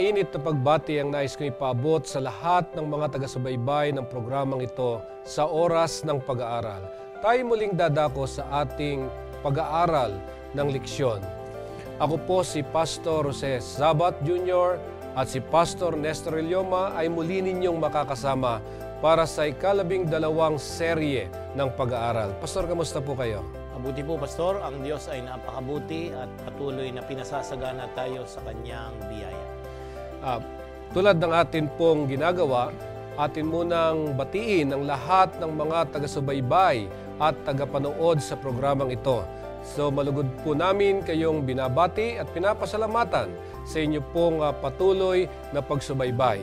Mainit na pagbati ang nais kong ipaabot sa lahat ng mga taga-subaybay ng programang ito sa oras ng pag-aaral. Tayo muling dadako sa ating pag-aaral ng leksyon. Ako po si Pastor Jose Zabat Jr. at si Pastor Nestor Ilioma ay muli ninyong makakasama para sa ika-12 serye ng pag-aaral. Pastor, kamusta po kayo? Mabuti po, Pastor. Ang Diyos ay napakabuti at patuloy na pinasasagana tayo sa Kanyang biyaya. Tulad ng atin pong ginagawa, atin munang batiin ang lahat ng mga taga-subaybay at tagapanood sa programang ito. So malugod po namin kayong binabati at pinapasalamatan sa inyo pong patuloy na pagsubaybay.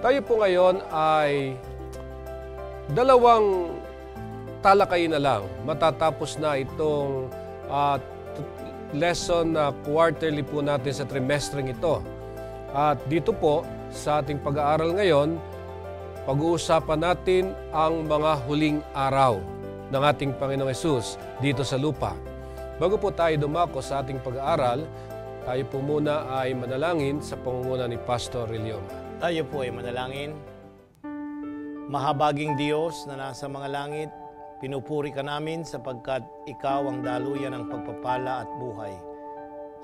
Tayo po ngayon ay dalawang talakay na lang. Matatapos na itong lesson na quarterly po natin sa trimestreng ito. At dito po sa ating pag-aaral ngayon, pag-uusapan natin ang mga huling araw ng ating Panginoong Hesus dito sa lupa. Bago po tayo dumako sa ating pag-aaral, tayo po muna ay manalangin sa pangunguna ni Pastor Ilioma. Tayo po ay manalangin. Mahabaging Diyos na nasa mga langit, pinupuri ka namin sapagkat Ikaw ang daluyan ng pagpapala at buhay.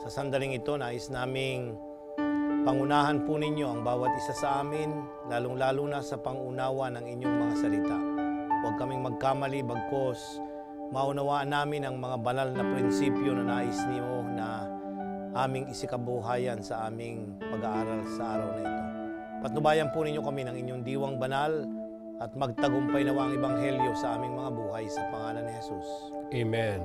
Sa sandaling ito, nais naming pangunahan po ninyo ang bawat isa sa amin, lalong-lalo na sa pangunawa ng inyong mga salita. Huwag kaming magkamali, bagkos maunawaan namin ang mga banal na prinsipyo na nais niyo na aming isikabuhayan sa aming pag-aaral sa araw na ito. Patnubayan po ninyo kami ng inyong diwang banal at magtagumpay nawa ang Ebanghelyo sa aming mga buhay sa pangalan ni Jesus. Amen.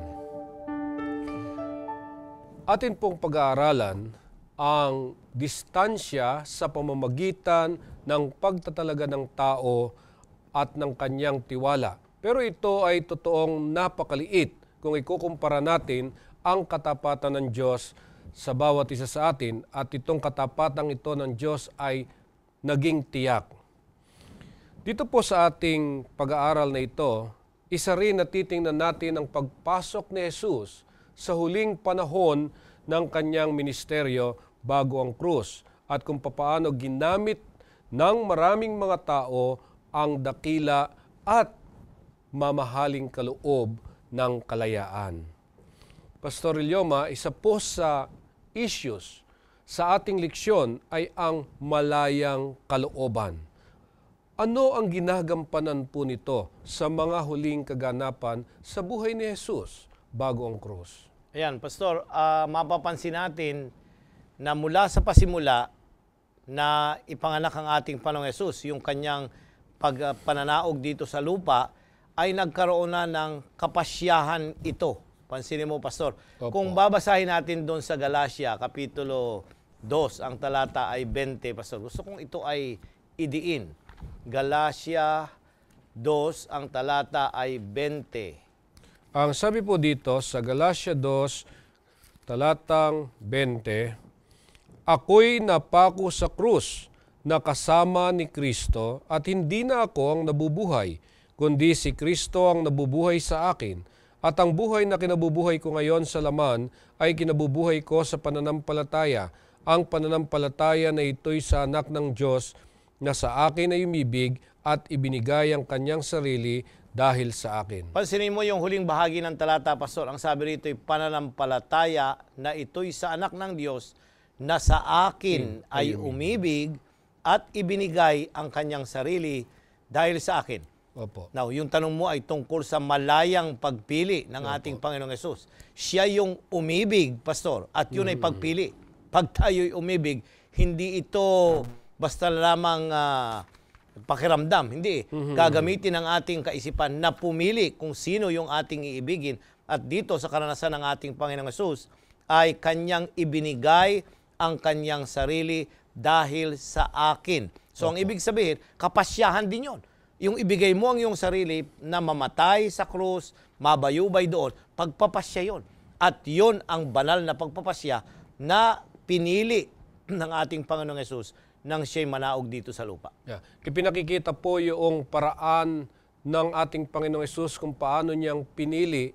Atin pong pag-aaralan ang distansya sa pamamagitan ng pagtatalaga ng tao at ng kanyang tiwala. Pero ito ay totoong napakaliit kung ikukumpara natin ang katapatan ng Diyos sa bawat isa sa atin at itong katapatang ito ng Diyos ay naging tiyak. Dito po sa ating pag-aaral na ito, isa rin na titingnan natin ang pagpasok ni Jesus sa huling panahon ng kanyang ministeryo bago ang krus at kung papaano ginamit ng maraming mga tao ang dakila at mamahaling kaloob ng kalayaan. Pastor Ilioma, isa po sa issues sa ating leksyon ay ang malayang kalooban. Ano ang ginagampanan po nito sa mga huling kaganapan sa buhay ni Jesus bago ang krus? Ayan, Pastor, mapapansin natin na mula sa pasimula na ipanganak ang ating Panginoong Hesus, yung kanyang pananaog dito sa lupa, ay nagkaroon na ng kapasyahan ito. Pansinin mo, Pastor. Opo. Kung babasahin natin doon sa Galatia, Kapitulo 2, ang talata ay 20, Pastor. Gusto kong ito ay idiin. Galatia 2, ang talata ay 20. Ang sabi po dito sa Galatia 2, talatang 20, ako'y napako sa krus na kasama ni Kristo at hindi na ako ang nabubuhay, kundi si Kristo ang nabubuhay sa akin. At ang buhay na kinabubuhay ko ngayon sa laman ay kinabubuhay ko sa pananampalataya. Ang pananampalataya na ito'y sa anak ng Diyos na sa akin ay umibig at ibinigay ang kanyang sarili dahil sa akin. Pansinin mo yung huling bahagi ng talata, Pastor. Ang sabi rito ay pananampalataya na ito'y sa anak ng Diyos na sa akin ay umibig at ibinigay ang kanyang sarili dahil sa akin. Opo. Now, yung tanong mo ay tungkol sa malayang pagpili ng ating Panginoong Hesus. Siya yung umibig, Pastor, at yun ay pagpili. Pag tayo'y umibig, hindi ito basta lamang pakiramdam. Hindi. Gagamitin ang ating kaisipan na pumili kung sino yung ating iibigin. At dito sa karanasan ng ating Panginoong Hesus ay kanyang ibinigay ang kanyang sarili dahil sa akin. So, ang ibig sabihin, kapasyahan din yon. Yung ibigay mo ang iyong sarili na mamatay sa krus, mabayubay doon, pagpapasya yon. At yon ang banal na pagpapasya na pinili ng ating Panginoong Hesus nang siya'y manaog dito sa lupa. Yeah. Pinakikita po yung paraan ng ating Panginoong Hesus kung paano niyang pinili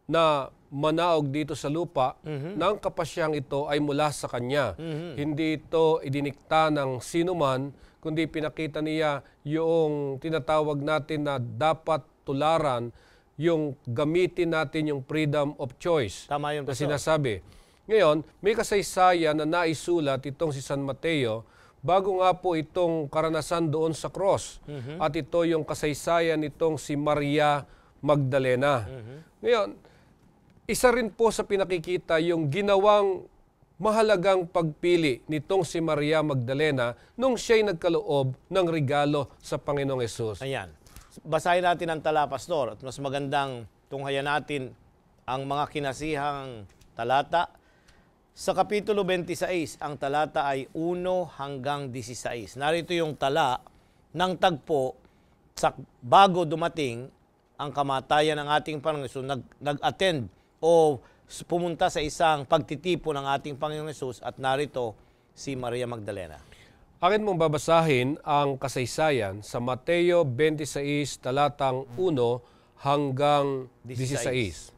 na manaog dito sa lupa, ng kapasyang ito ay mula sa Kanya. Hindi ito idinikta ng sinuman, kundi pinakita niya yung tinatawag natin na dapat tularan, yung gamitin natin yung freedom of choice. Tama yun, na Pastor. sinasabi. Ngayon, may kasaysayan na naisulat itong si San Mateo bago nga po itong karanasan doon sa cross. At ito yung kasaysayan nitong si Maria Magdalena. Ngayon, isa rin po sa pinakikita yung ginawang mahalagang pagpili nitong si Maria Magdalena nung siya'y nagkaloob ng regalo sa Panginoong Hesus. Ayan. Basahin natin ang tala, Pastor, at mas magandang tunghayan natin ang mga kinasihang talata. Sa Kapitulo 26, ang talata ay 1 hanggang 16. Narito yung tala ng tagpo sa bago dumating ang kamatayan ng ating Panginoon Hesus, nag-attend o pumunta sa isang pagtitipo ng ating Panginoon Hesus, at narito si Maria Magdalena. Akin mong babasahin ang kasaysayan sa Mateo 26, talatang 1 hanggang 16.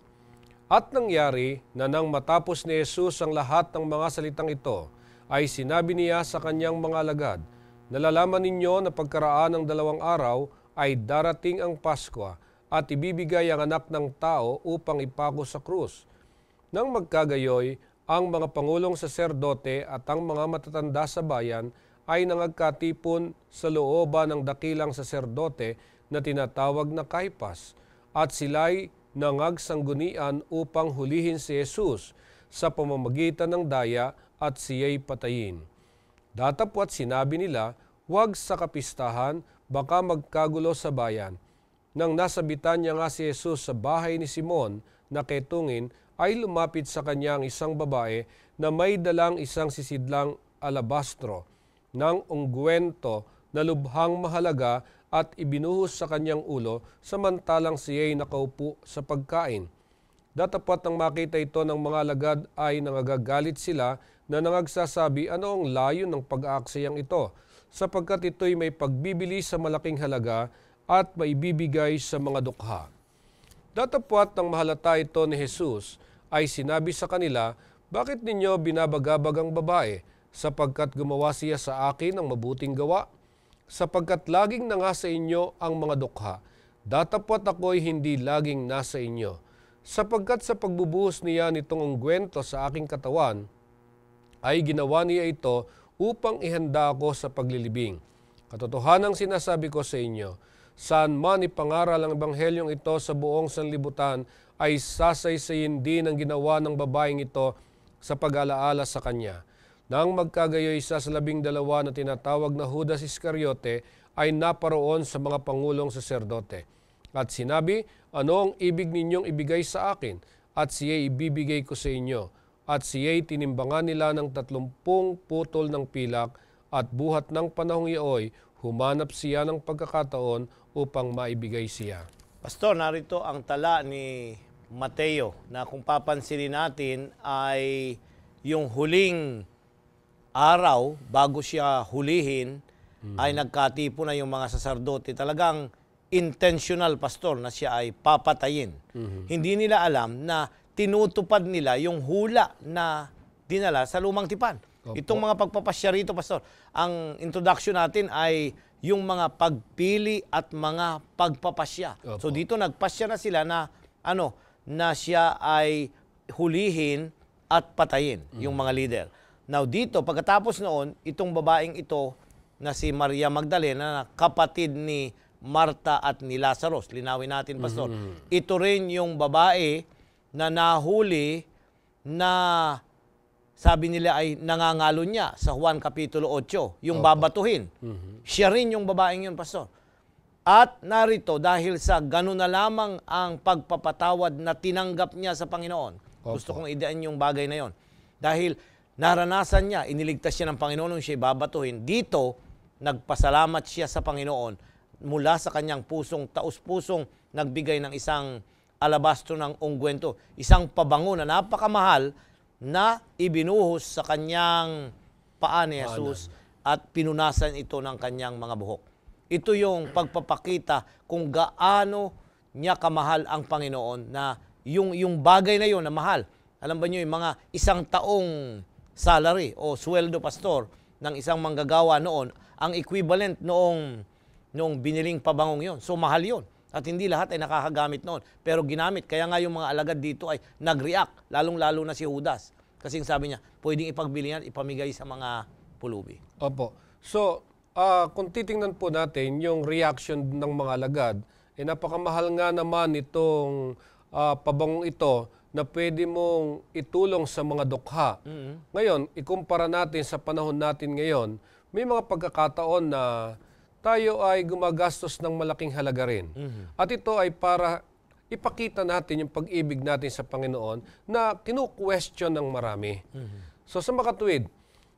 At nangyari na nang matapos ni Jesus ang lahat ng mga salitang ito, ay sinabi niya sa kanyang mga alagad, nalalaman ninyo na pagkaraan ng 2 araw ay darating ang Paskwa at ibibigay ang anak ng tao upang ipako sa krus. Nang magkagayoy, ang mga pangulong saserdote at ang mga matatanda sa bayan ay nangagkatipon sa looban ng dakilang saserdote na tinatawag na Caiphas, at sila'y nangagsangunian upang hulihin si Jesus sa pamamagitan ng daya at siya'y patayin. Datapwat sinabi nila, huwag sa kapistahan, baka magkagulo sa bayan. Nang nasabitan niya nga si Jesus sa bahay ni Simon na ketungin, ay lumapit sa kanya ang isang babae na may dalang isang sisidlang alabastro ng ungguwento na lubhang mahalaga at ibinuhos sa kanyang ulo samantalang siya'y nakaupo sa pagkain. Datapat nang makita ito ng mga alagad ay nangagagalit sila na nangagsasabi ano ang layo ng pag-aaksayang ito, sapagkat ito'y may pagbibili sa malaking halaga at maibibigay sa mga dukha. Datapwat nang mahalata ito ni Jesus ay sinabi sa kanila, bakit ninyo binabagabag ang babae, sapagkat gumawa siya sa akin ng mabuting gawa? Sapagkat laging na nga sa inyo ang mga dukha, datapwat ako'y hindi laging nasa inyo. Sapagkat sa pagbubuhos niya nitong ungguwento sa aking katawan, ay ginawa niya ito upang ihanda ako sa paglilibing. Katotohanang sinasabi ko sa inyo, saan man ipangaral ang ebanghelyong ito sa buong sanlibutan, ay sasaysayin din ang ginawa ng babaeng ito sa pag-alaala sa kanya. Nang magkagayoy, isa sa 12 na tinatawag na Judas Iscariote ay naparoon sa mga pangulong saserdote. At sinabi, ano ang ibig ninyong ibigay sa akin? At siya'y ibibigay ko sa inyo. At siya'y tinimbangan nila ng 30 putol ng pilak, at buhat ng panahong iyo'y humanap siya ng pagkakataon upang maibigay siya. Pastor, narito ang tala ni Mateo na kung papansinin natin ay yung huling araw bago siya hulihin ay nagkatipo na yung mga saserdote. Talagang intentional, Pastor, na siya ay papatayin. Hindi nila alam na tinutupad nila yung hula na dinala sa lumang tipan. Opo. Itong mga pagpapasya rito, Pastor, ang introduction natin ay yung mga pagpili at mga pagpapasya. Opo. So dito nagpasya na sila na na siya ay hulihin at patayin yung mga leader. Now dito, pagkatapos noon, itong babaeng ito na si Maria Magdalena, na kapatid ni Marta at ni Lazarus. Linawin natin, Pastor. Ito rin yung babae na nahuli na sabi nila ay nangangalo niya sa Juan Kapitulo 8, yung babatuhin. Siya rin yung babaeng yun, Pastor. At narito, dahil sa ganun na lamang ang pagpapatawad na tinanggap niya sa Panginoon. Gusto kong idean yung bagay na yon. Dahil naranasan niya, iniligtas siya ng Panginoon nung siya babatuhin. Dito, nagpasalamat siya sa Panginoon mula sa kanyang pusong, taus-pusong nagbigay ng isang alabastro ng ungguwento. Isang pabango na napakamahal na ibinuhos sa kanyang paa ni Jesus at pinunasan ito ng kanyang mga buhok. Ito yung pagpapakita kung gaano niya kamahal ang Panginoon na yung bagay na yon na mahal. Alam ba niyo yung mga isang taong salary o sweldo, pastor, ng isang manggagawa noon, ang equivalent noong biniling pabangong yon. So mahal yon. At hindi lahat ay nakakagamit noon. Pero ginamit. Kaya nga yung mga alagad dito ay nag-react. Lalong-lalo na si Judas. Kasi sabi niya, pwedeng ipagbili yan, ipamigay sa mga pulubi. Opo. So, kung titingnan po natin yung reaction ng mga alagad, napakamahal nga naman itong pabangong ito na pwede mong itulong sa mga dukha. Ngayon, ikumpara natin sa panahon natin ngayon, may mga pagkakataon na tayo ay gumagastos ng malaking halaga rin. At ito ay para ipakita natin yung pag-ibig natin sa Panginoon na kinu-question ng marami. So sa makatuwid,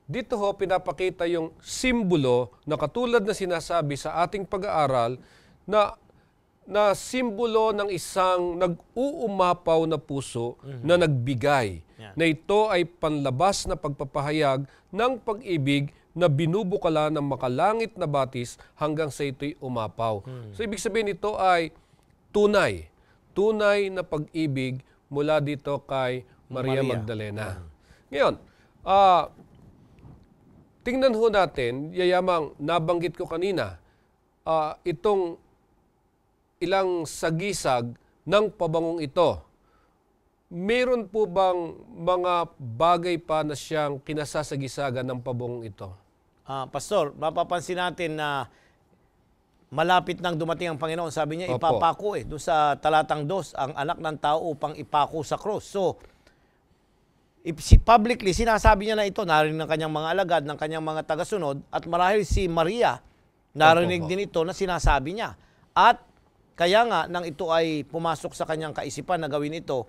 dito ho pinapakita yung simbolo na katulad na sinasabi sa ating pag-aaral na simbolo ng isang nag-uumapaw na puso na nagbigay. Na ito ay panlabas na pagpapahayag ng pag-ibig na binubukala ng makalangit na batis hanggang sa ito'y umapaw. So ibig sabihin ito ay tunay na pag-ibig mula dito kay Maria Magdalena. Ngayon, tingnan ho natin, yayamang nabanggit ko kanina, itong ilang sagisag ng pabangong ito. Meron po bang mga bagay pa na siyang kinasasagisagan ng pabangong ito? Pastor, mapapansin natin na malapit nang dumating ang Panginoon. Sabi niya, ipapako doon sa talatang 2, ang anak ng tao upang ipako sa cross. So, publicly, sinasabi niya na ito, narinig ng kanyang mga alagad, ng kanyang mga tagasunod, at marahil si Maria, narinig din ito na sinasabi niya. At kaya nga, nang ito ay pumasok sa kanyang kaisipan na gawin ito,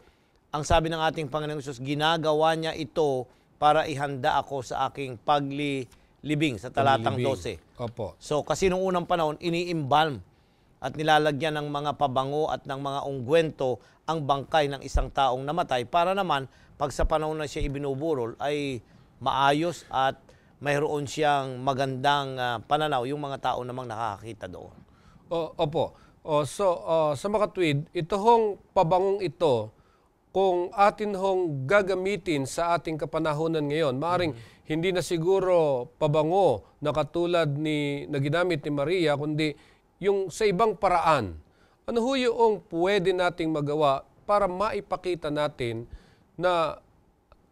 ang sabi ng ating Panginoong Hesus, ginagawa niya ito para ihanda ako sa aking paglilibing sa talatang 12. Opo. So, kasi nung unang panahon, ini-embalm at nilalagyan ng mga pabango at ng mga ungkwento ang bangkay ng isang taong namatay para naman, pag sa panahon na siya ibinuburol, ay maayos at mayroon siyang magandang pananaw yung mga tao namang nakakakita doon. Opo. Sa makatwid, ito hong pabangong ito, kung atin hong gagamitin sa ating kapanahonan ngayon, maaring hindi na siguro pabango na katulad na ginamit ni Maria, kundi yung sa ibang paraan. Ano ho yung pwede nating magawa para maipakita natin na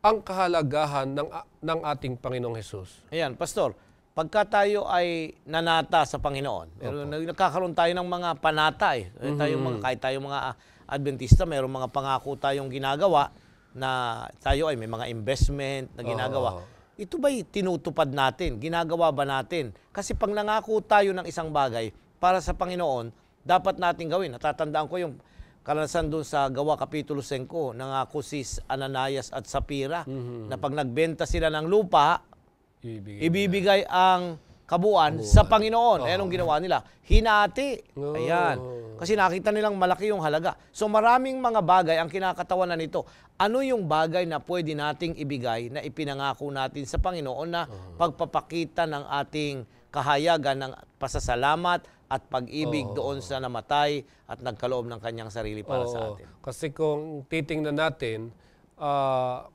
ang kahalagahan ng ating Panginoong Hesus? Ayan, Pastor. Pagka tayo ay nanata sa Panginoon, nagkakaroon tayo ng mga panata kahit tayo mga Adventista, mayroong mga pangako tayong ginagawa na tayo ay may mga investment na ginagawa. Ito ba'y tinutupad natin? Ginagawa ba natin? Kasi pag nangako tayo ng isang bagay para sa Panginoon, dapat natin gawin. Natatandaan ko yung karanasan doon sa Gawa Kapitulo 5, nangako si Ananias at Sapphira na pag nagbenta sila ng lupa, ibibigay ang kabuuan sa Panginoon. Anong ginawa nila? Hinati. Ayan. Kasi nakita nilang malaki yung halaga. So maraming mga bagay ang kinakatawanan nito. Ano yung bagay na pwede nating ibigay na ipinangako natin sa Panginoon na pagpapakita ng ating kahayagan ng pasasalamat at pag-ibig doon sa namatay at nagkaloob ng kanyang sarili para sa atin. Kasi kung titingnan natin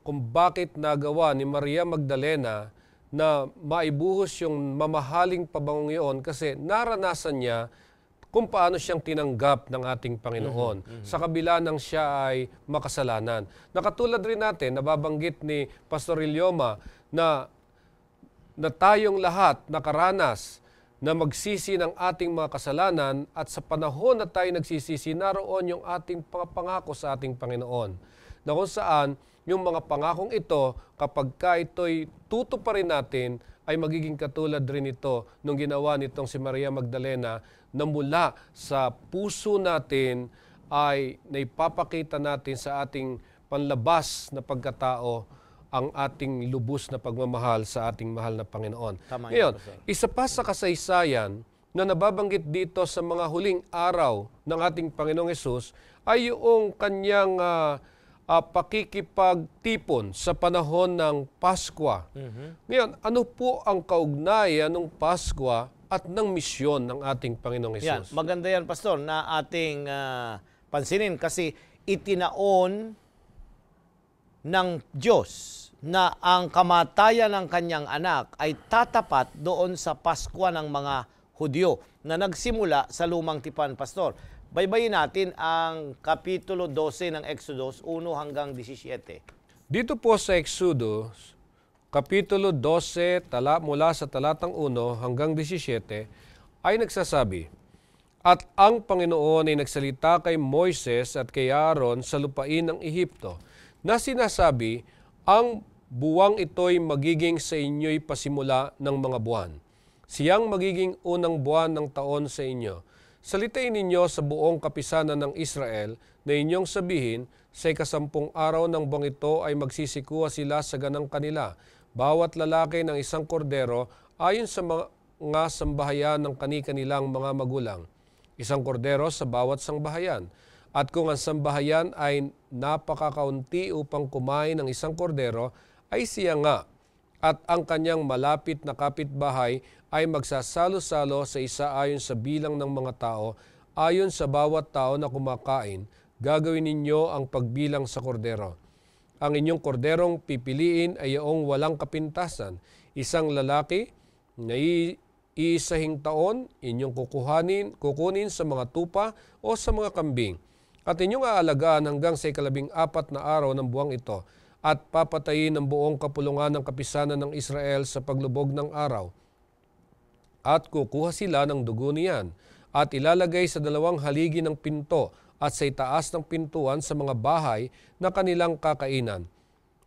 kung bakit nagawa ni Maria Magdalena na maibuhos yung mamahaling pabangong iyon kasi naranasan niya kung paano siyang tinanggap ng ating Panginoon sa kabila ng siya ay makasalanan. Nakatulad rin natin, nababanggit ni Pastor Ilyoma na tayong lahat nakaranas na magsisi ng ating mga kasalanan at sa panahon na tayo nagsisisi, naroon yung ating pangako sa ating Panginoon. Na kung saan yung mga pangakong ito, kapag ito'y tutuparin natin, ay magiging katulad rin ito nung ginawa nitong si Maria Magdalena na mula sa puso natin ay naipapakita natin sa ating panlabas na pagkatao ang ating lubos na pagmamahal sa ating mahal na Panginoon. Ngayon, isa pa sa kasaysayan na nababanggit dito sa mga huling araw ng ating Panginoong Hesus ay yung kanyang pakikipagtipon sa panahon ng Pasko. Ngayon, ano po ang kaugnayan ng Pasko at ng misyon ng ating Panginoong Hesus? Yan, maganda yan, Pastor, na ating pansinin kasi itinaon ng Diyos na ang kamatayan ng kanyang anak ay tatapat doon sa Paskwa ng mga Hudyo na nagsimula sa Lumang Tipan, Pastor. Baybayin natin ang Kapitulo 12 ng Exodus, 1 hanggang 17. Dito po sa Exodus, Kapitulo 12, mula sa talatang 1 hanggang 17, ay nagsasabi, "At ang Panginoon ay nagsalita kay Moises at kay Aaron sa lupain ng Ehipto, na sinasabi, ang buwang ito'y magiging sa inyo'y pasimula ng mga buwan. Siyang magiging unang buwan ng taon sa inyo. Salitain ninyo sa buong kapisanan ng Israel na inyong sabihin, sa ikasampung araw ng buwang ito ay magsisikuha sila sa ganang kanila, bawat lalaki ng isang kordero ayon sa mga sambahayan ng kani-kanilang mga magulang. Isang kordero sa bawat sangbahayan. At kung ang sambahayan ay napakakaunti upang kumain ng isang kordero, ay siya nga. At ang kanyang malapit na kapitbahay ay magsasalo-salo sa isa ayon sa bilang ng mga tao, ayon sa bawat tao na kumakain, gagawin ninyo ang pagbilang sa kordero. Ang inyong korderong pipiliin ay iyong walang kapintasan, isang lalaki na iisahing taon, inyong kukunin sa mga tupa o sa mga kambing. At inyong aalagaan hanggang sa 14 na araw ng buwang ito, at papatayin ang buong kapulungan ng kapisanan ng Israel sa paglubog ng araw. At kukuha sila ng dugo niyan, at ilalagay sa 2 haligi ng pinto at sa itaas ng pintuan sa mga bahay na kanilang kakainan.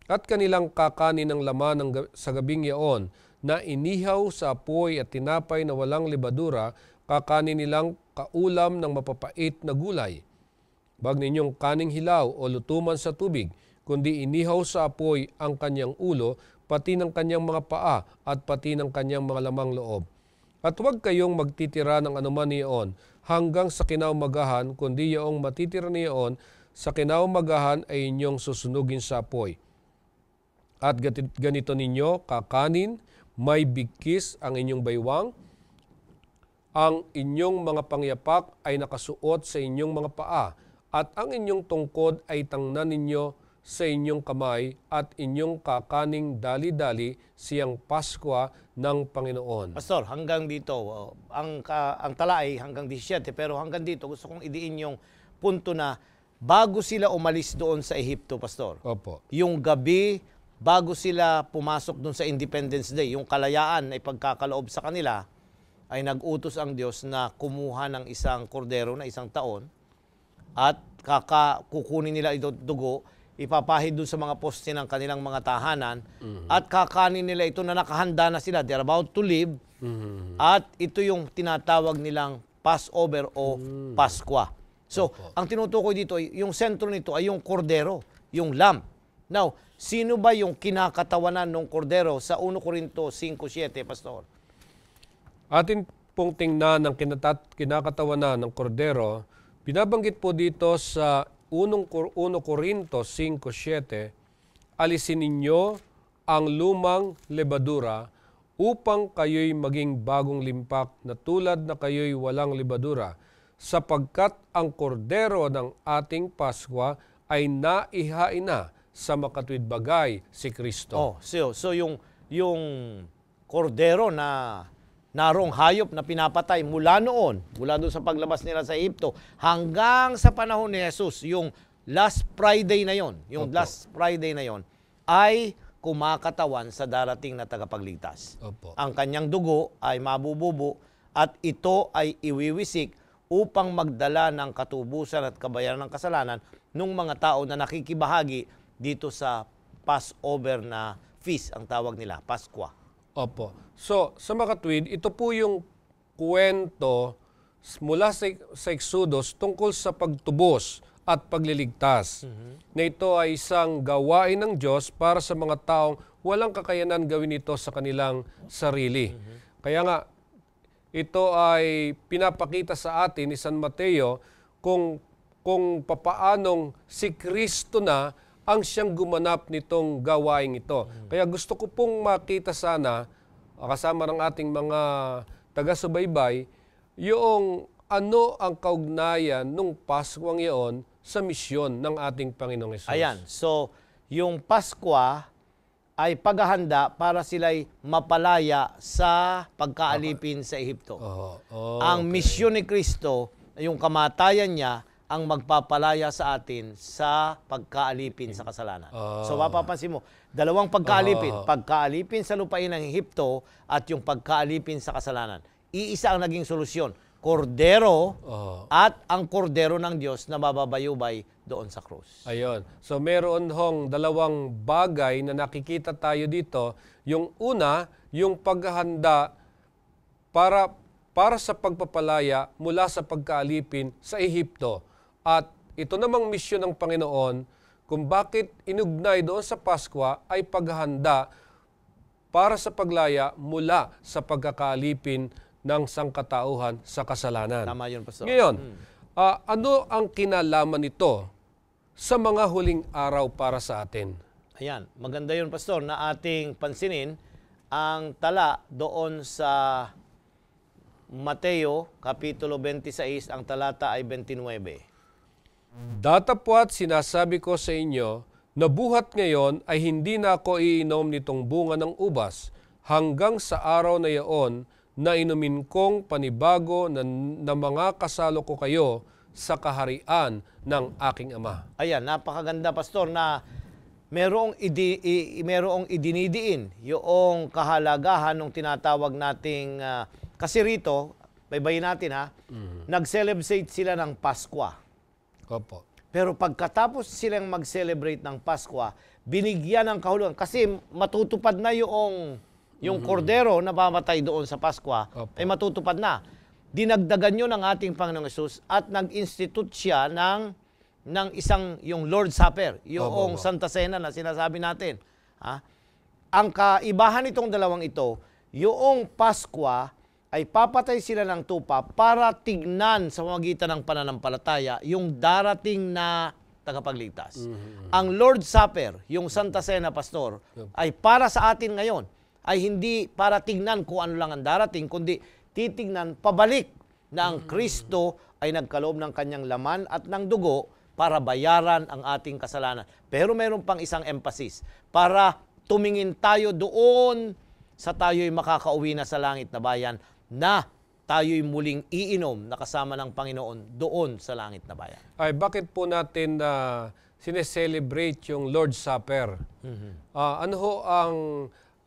At kanilang kakanin ng laman sa gabing yaon na inihaw sa apoy at tinapay na walang libadura, kakanin nilang kaulam ng mapapait na gulay. Wag ninyong kaning hilaw o lutuman sa tubig, kundi inihaw sa apoy ang kanyang ulo, pati ng kanyang mga paa at pati ng kanyang mga lamang loob. At huwag kayong magtitira ng anuman niyon hanggang sa kinaumagahan, kundi yaong matitira niyon sa kinaumagahan ay inyong susunugin sa apoy. At ganito ninyo kakanin, may bigkis ang inyong baywang, ang inyong mga pangyapak ay nakasuot sa inyong mga paa, at ang inyong tungkod ay tangnan ninyo sa inyong kamay, at inyong kakaning dali-dali siyang Paskwa ng Panginoon." Pastor, hanggang dito, ang tala ay hanggang 17, pero hanggang dito gusto kong idiin yung punto na bago sila umalis doon sa Ehipto, Pastor. Opo. Yung gabi, bago sila pumasok doon sa Independence Day, yung kalayaan ay pagkakaloob sa kanila, ay nag-utos ang Diyos na kumuha ng isang kordero na 1 taon, at kukunin nila ito dugo, ipapahid doon sa mga poste ng kanilang mga tahanan, at kakanin nila ito na nakahanda na sila. They're about to leave. At ito yung tinatawag nilang Passover o Paskwa. So, ang tinutukoy dito, yung sentro nito ay yung kordero, yung lamb. Now, sino ba yung kinakatawanan ng kordero sa 1 Corinto 5:7, Pastor? Atin pong tingnan ang kinakatawanan ng kordero. Binabanggit po dito sa 1 Corinto 5:7, "Alisin ninyo ang lumang lebadura upang kayo'y maging bagong limpak na tulad na kayo'y walang lebadura, sapagkat ang kordero ng ating Paskwa ay naihain na sa makatuwid bagay, si Kristo." So yung kordero na narong hayop na pinapatay mula doon sa paglabas nila sa Ehipto hanggang sa panahon ni Jesus, yung last Friday na yon, ay kumakatawan sa darating na tagapagligtas. Opo. Ang kanyang dugo ay mabububo at ito ay iwiwisik upang magdala ng katubusan at kabayaran ng kasalanan ng mga tao na nakikibahagi dito sa Passover na feast, ang tawag nila, Paskwa. Opo. So, sa makatwid, ito po yung kwento mula sa Exodus tungkol sa pagtubos at pagliligtas. Na ito ay isang gawain ng Diyos para sa mga taong walang kakayanan gawin ito sa kanilang sarili. Kaya nga, ito ay pinapakita sa atin ni San Mateo kung papaanong si Kristo na ang siyang gumanap nitong gawain ito. Kaya gusto ko pong makita sana, kasama ng ating mga taga-subaybay, yung ano ang kaugnayan nung Paskwang iyon sa misyon ng ating Panginoong Hesus. Ayan. So, yung Pasko ay paghahanda para sila'y mapalaya sa pagkaalipin sa Ehipto. Ang misyon ni Kristo, yung kamatayan niya, ang magpapalaya sa atin sa pagkaalipin sa kasalanan. So mapapansin mo, dalawang pagkaalipin. Pagkaalipin sa lupain ng Ehipto at yung pagkaalipin sa kasalanan. Iisa ang naging solusyon. Kordero at ang kordero ng Diyos na mababayubay doon sa krus. Ayun. So meron hong dalawang bagay na nakikita tayo dito. Yung una, yung paghahanda para sa pagpapalaya mula sa pagkaalipin sa Ehipto. At ito namang misyon ng Panginoon kung bakit inugnay doon sa Pasko ay paghahanda para sa paglaya mula sa pagkakaalipin ng sangkatauhan sa kasalanan. Tama yun, Pastor. Ngayon, ano ang kinalaman nito sa mga huling araw para sa atin? Ayan, maganda yun, Pastor, na ating pansinin ang tala doon sa Mateo, Kapitulo 26, ang talata ay 29. Datapwat sinasabi ko sa inyo, na buhat ngayon ay hindi na ako iinom nitong bunga ng ubas hanggang sa araw na iyon na inumin kong panibago na mga kasalo ko kayo sa kaharian ng aking Ama. Ayan, napakaganda, Pastor, na merong idinidiin yung kahalagahan ng tinatawag nating, kasi rito, baybayin natin nag-celebrate sila ng Pasko. Opo. Pero pagkatapos silang mag-celebrate ng Pasko, binigyan ng kahulugan kasi matutupad na yung kordero na mamatay doon sa Pasko ay matutupad na. Dinagdagan yun ng ating Panginoong Hesus at nag-institute siya ng isang yung Lord's Supper, yung Santa Cena na sinasabi natin. Ang kaibahan nitong dalawang ito, yung Pasko ay papatay sila ng tupa para tignan sa pamamagitan ng pananampalataya yung darating na tagapagligtas. Ang Lord's Supper, yung Santa Cena, Pastor, ay para sa atin ngayon. Ay hindi para tignan kung ano lang ang darating, kundi titignan pabalik na ang Kristo ay nagkaloob ng kanyang laman at ng dugo para bayaran ang ating kasalanan. Pero mayroon pang isang emphasis para tumingin tayo doon sa tayo'y makakauwi na sa langit na bayan na tayo'y muling iinom na kasama ng Panginoon doon sa langit na bayan. Ay, bakit po natin sineselebrate yung Lord's Supper? Ano ho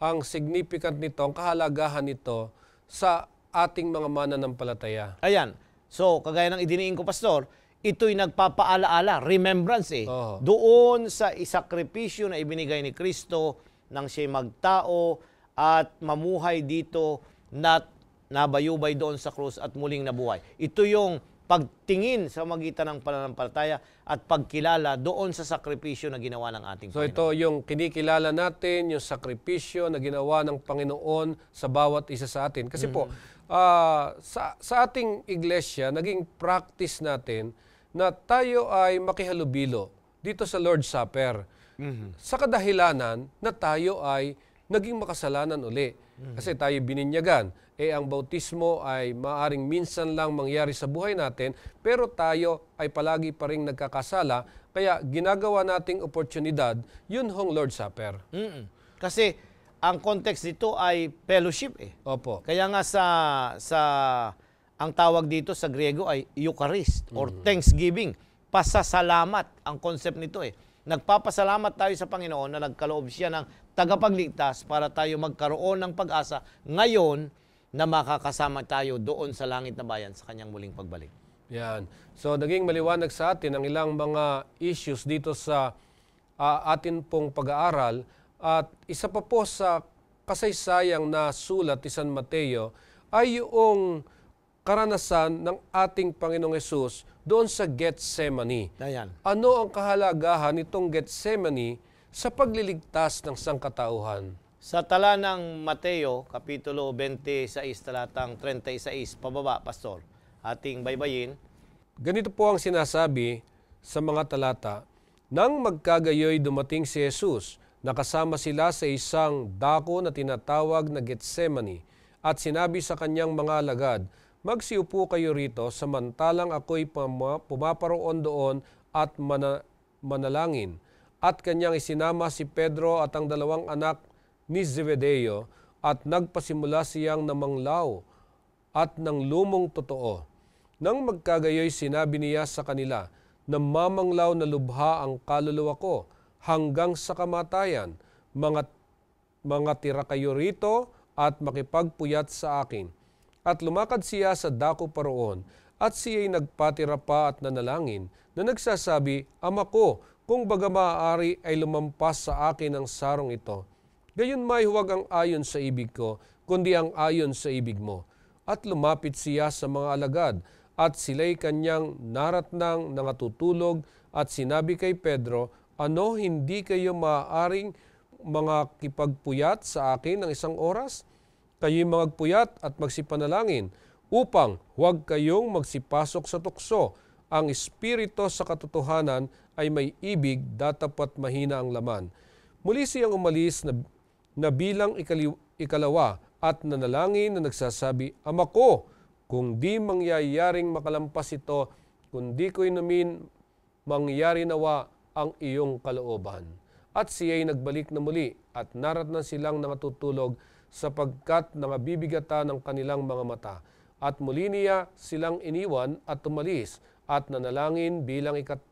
ang significant nito, ang kahalagahan nito sa ating mga mananampalataya? Ayan. So, kagaya ng idiniin ko, Pastor, ito'y nagpapaalaala, remembrance doon sa isakripisyo na ibinigay ni Kristo nang siya'y magtao at mamuhay dito na nabayubay doon sa krus at muling nabuhay. Ito yung pagtingin sa magitan ng pananampalataya at pagkilala doon sa sakripisyo na ginawa ng ating Panginoon. So ito yung kinikilala natin, yung sakripisyo na ginawa ng Panginoon sa bawat isa sa atin. Kasi po, sa ating iglesia, naging practice natin na tayo ay makihalubilo dito sa Lord's Supper. Sa kadahilanan na tayo ay naging makasalanan uli. Kasi tayo bininyagan. Ang bautismo ay maaring minsan lang mangyari sa buhay natin, pero tayo ay palagi pa rin nagkakasala, kaya ginagawa nating oportunidad, yun hong Lord's Supper. Kasi ang context dito ay fellowship Opo. Kaya nga ang tawag dito sa Griego ay Eucharist or Thanksgiving. Pasasalamat ang concept nito Nagpapasalamat tayo sa Panginoon na nagkaloob siya ng tagapagligtas para tayo magkaroon ng pag-asa ngayon na makakasama tayo doon sa langit na bayan sa kanyang muling pagbalik. Yan. So, naging maliwanag sa atin ang ilang mga issues dito sa atin pong pag-aaral. At isa pa po sa kasaysayang na sulat ni San Mateo ay yung karanasan ng ating Panginoong Hesus doon sa Gethsemane. Ayan. Ano ang kahalagahan nitong Gethsemane sa pagliligtas ng sangkatauhan? Sa tala ng Mateo, Kapitulo 26, talatang 36, pababa, Pastor, ating baybayin. Ganito po ang sinasabi sa mga talata. Nang magkagayoy dumating si Jesus, nakasama sila sa isang dako na tinatawag na Gethsemane, at sinabi sa kanyang mga alagad, magsiupo kayo rito samantalang ako'y pumaparoon doon at manalangin. At kanyang isinama si Pedro at ang dalawang anak ni Zebedeo at nagpasimula siyang namanglaw at ng lumong totoo. Nang magkagayoy sinabi niya sa kanila, namamanglaw na lubha ang kaluluwa ko hanggang sa kamatayan. Mga tira kayo rito at makipagpuyat sa akin. At lumakad siya sa dako paroon at siya'y nagpatira pa at nanalangin na nagsasabi, Ama ko, kung baga maaari ay lumampas sa akin ang sarong ito. Gayon may huwag ang ayon sa ibig ko, kundi ang ayon sa ibig mo. At lumapit siya sa mga alagad, at sila'y kanyang naratnang nangatutulog, at sinabi kay Pedro, ano, hindi kayo maaaring mga kipagpuyat sa akin ng isang oras? Kayo'y magpuyat at magsipanalangin, upang huwag kayong magsipasok sa tukso. Ang espiritu sa katotohanan ay may ibig, datapat mahina ang laman. Muli siyang umalis na bilang ikalawa at nanalangin na nagsasabi, Ama ko, kung di mangyayaring makalampas ito, kundi ko'y namin mangyari nawa ang iyong kalooban. At siya'y nagbalik na muli at naratnan silang nangatutulog sapagkat nangabibigatan ng kanilang mga mata. At muli niya silang iniwan at tumalis at nanalangin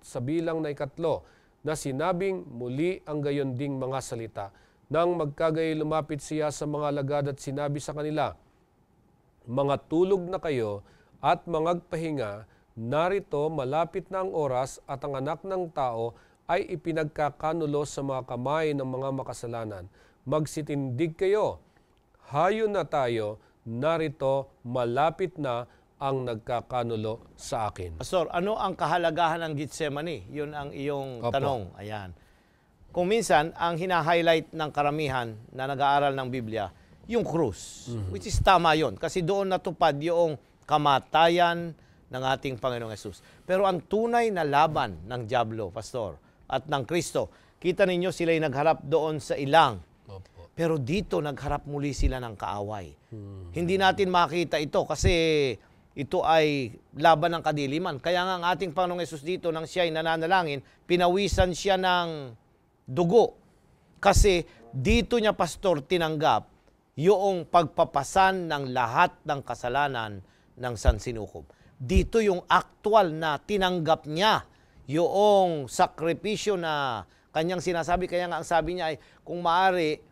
sa bilang na ikatlo na sinabing muli ang gayon ding mga salita. Nang magkagay lumapit siya sa mga alagad at sinabi sa kanila, mga tulog na kayo at mangagpahinga, narito malapit na ang oras at ang anak ng tao ay ipinagkakanulo sa mga kamay ng mga makasalanan. Magsitindig kayo, hayo na tayo, narito malapit na ang nagkakanulo sa akin. Pastor, ano ang kahalagahan ng Gethsemane? Yun ang iyong tanong. Ayan. Kung minsan, ang hina-highlight ng karamihan na nag-aaral ng Biblia, yung krus. Which is tama yun. Kasi doon natupad yung kamatayan ng ating Panginoong Hesus. Pero ang tunay na laban ng Diablo, Pastor, at ng Kristo, kita ninyo sila'y nagharap doon sa ilang. Pero dito nagharap muli sila ng kaaway. Hindi natin makita ito kasi ito ay laban ng kadiliman. Kaya nga ang ating Panginoong Hesus dito, nang siya ay nananalangin, pinawisan siya ng dugo. Kasi dito niya, Pastor, tinanggap yung pagpapasan ng lahat ng kasalanan ng sansinukob. Dito yung actual na tinanggap niya yung sakripisyo na kanyang sinasabi. Kaya nga ang sabi niya ay, kung maaari,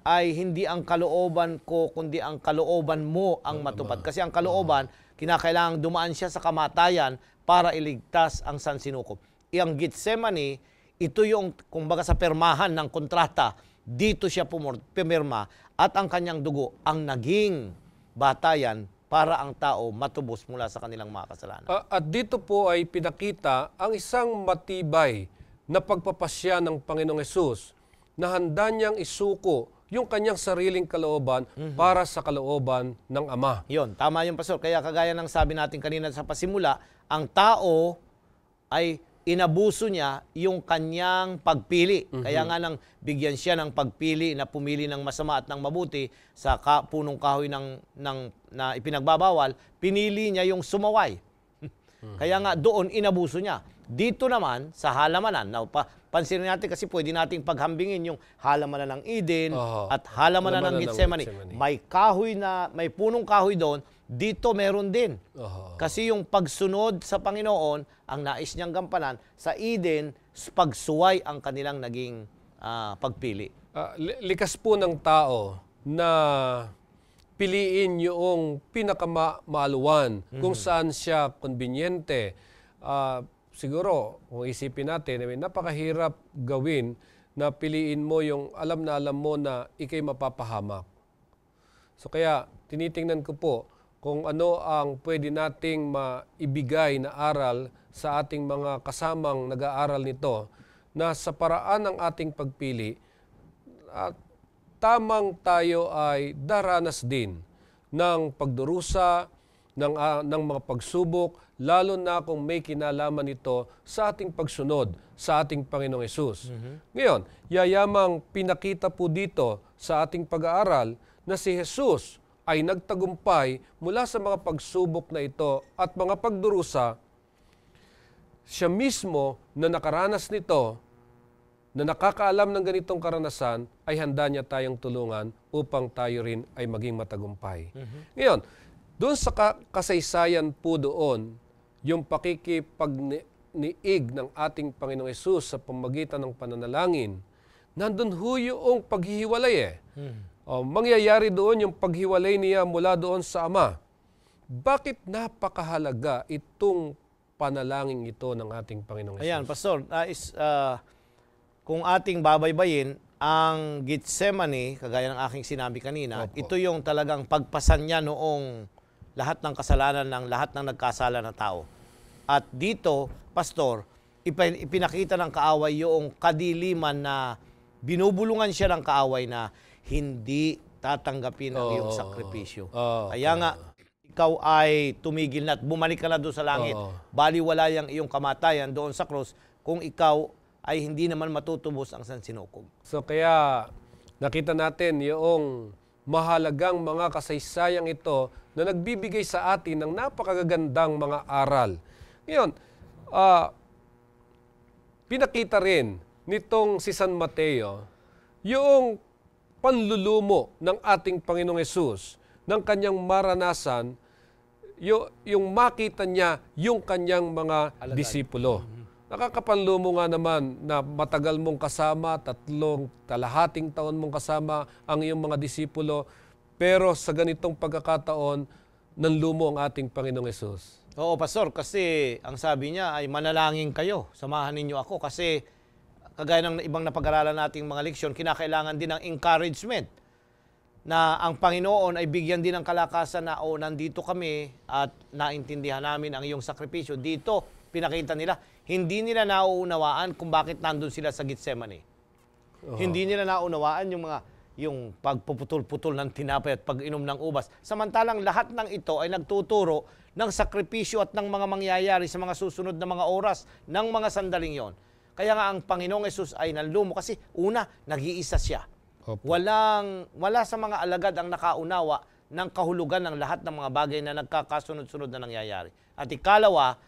ay hindi ang kalooban ko, kundi ang kalooban mo ang matupad. Kasi ang kalooban, kinakailangang dumaan siya sa kamatayan para iligtas ang sansinukob. Ang Gethsemane, ito yung, kumbaga sa permahan ng kontrata, dito siya pumirma at ang kanyang dugo ang naging batayan para ang tao matubos mula sa kanilang mga kasalanan. At dito po ay pinakita ang isang matibay na pagpapasya ng Panginoong Hesus na handa niyang isuko yung kanyang sariling kalooban para sa kalooban ng Ama. Yun, tama yung Pastor. Kaya kagaya ng sabi natin kanina sa pasimula, ang tao ay inabuso niya yung kanyang pagpili. Kaya nga nang bigyan siya ng pagpili na pumili ng masama at ng mabuti sa punong kahoy na ipinagbabawal, pinili niya yung sumaway. Kaya nga doon inabuso niya. Dito naman sa halamanan, pansinin natin kasi pwede nating paghambingin yung halamanan ng Eden at halamanan ng Gethsemane. May kahoy may punong kahoy doon, dito meron din. Kasi yung pagsunod sa Panginoon, ang nais niyang gampanan, sa Eden, pagsuway ang kanilang naging pagpili. Likas po ng tao na piliin yung pinakamaaluan kung saan siya konbinyente. Siguro, kung isipin natin, napakahirap gawin na piliin mo yung alam mo na ikay mapapahamak. So kaya, tinitingnan ko po kung ano ang pwede nating maibigay na aral sa ating mga kasamang nag-aaral nito na sa paraan ng ating pagpili, tamang tayo ay daranas din ng pagdurusa, ng mga pagsubok, lalo na kung may kinalaman ito sa ating pagsunod sa ating Panginoong Hesus. Ngayon, yayamang pinakita po dito sa ating pag-aaral na si Hesus ay nagtagumpay mula sa mga pagsubok na ito at mga pagdurusa siya mismo na nakaranas nito, na nakakaalam ng ganitong karanasan, ay handa niya tayong tulungan upang tayo rin ay maging matagumpay. Ngayon, doon sa kasaysayan po doon, yung pakikipagniig ng ating Panginoong Hesus sa pamamagitan ng pananalangin, nandun ho yung paghihiwalay mangyayari doon yung paghiwalay niya mula doon sa Ama. Bakit napakahalaga itong panalangin ito ng ating Panginoong Hesus? Ayan, Pastor, kung ating babaybayin, ang Gethsemane, kagaya ng aking sinabi kanina, ito yung talagang pagpasan niya noong lahat ng kasalanan ng lahat ng nagkasala na tao. At dito, Pastor, ipinakita ng kaaway yung kadiliman na binubulungan siya ng kaaway na hindi tatanggapin ang iyong sakripisyo. Kaya nga, ikaw ay tumigil na at bumalik ka na doon sa langit. Baliwala yung iyong kamatayan doon sa cross kung ikaw ay hindi naman matutubos ang sansinukob. So kaya nakita natin yung mahalagang mga kasaysayang ito na nagbibigay sa atin ng napakagandang mga aral. Ngayon, pinakita rin nitong si San Mateo yung panlulumo ng ating Panginoong Hesus, ng kanyang maranasan, yung makita niya yung kanyang mga disipulo. Nakakapanlumo nga naman na matagal mong kasama, kalahating taon mong kasama ang iyong mga disipulo, pero sa ganitong pagkakataon, nanlumo ang ating Panginoong Hesus. Oo, Pastor, kasi ang sabi niya ay manalangin kayo, samahan ninyo ako, kasi kagaya ng ibang napag-aralan nating mga leksyon, kinakailangan din ng encouragement na ang Panginoon ay bigyan din ng kalakasan na nandito kami at naintindihan namin ang iyong sakripisyo. Dito, pinakita nila, hindi nila nauunawaan kung bakit nandun sila sa Gethsemane. Hindi nila naunawaan yung pagpuputol-putol ng tinapay at pag-inom ng ubas. Samantalang lahat ng ito ay nagtuturo ng sakripisyo at ng mga mangyayari sa mga susunod na mga oras ng mga sandaling yon. Kaya nga ang Panginoong Hesus ay nanlumo kasi una, nag-iisa siya. Wala sa mga alagad ang nakaunawa ng kahulugan ng lahat ng mga bagay na nagkakasunod-sunod na nangyayari. At ikalawa,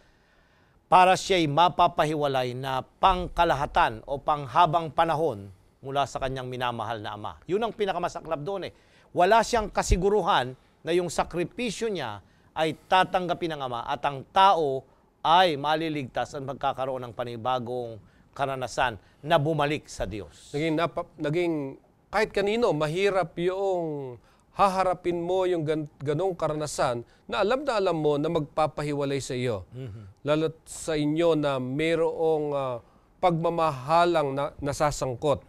para siya'y mapapahiwalay na pangkalahatan o panghabang panahon mula sa kanyang minamahal na Ama. Yun ang pinakamasaklap doon Wala siyang kasiguruhan na yung sakripisyo niya ay tatanggapin ng Ama at ang tao ay maliligtas at magkakaroon ng panibagong karanasan na bumalik sa Diyos. Naging kahit kanino, mahirap yung haharapin mo yung ganong karanasan na alam mo na magpapahiwalay sa iyo. Lalo't sa inyo na mayroong pagmamahalang nasasangkot.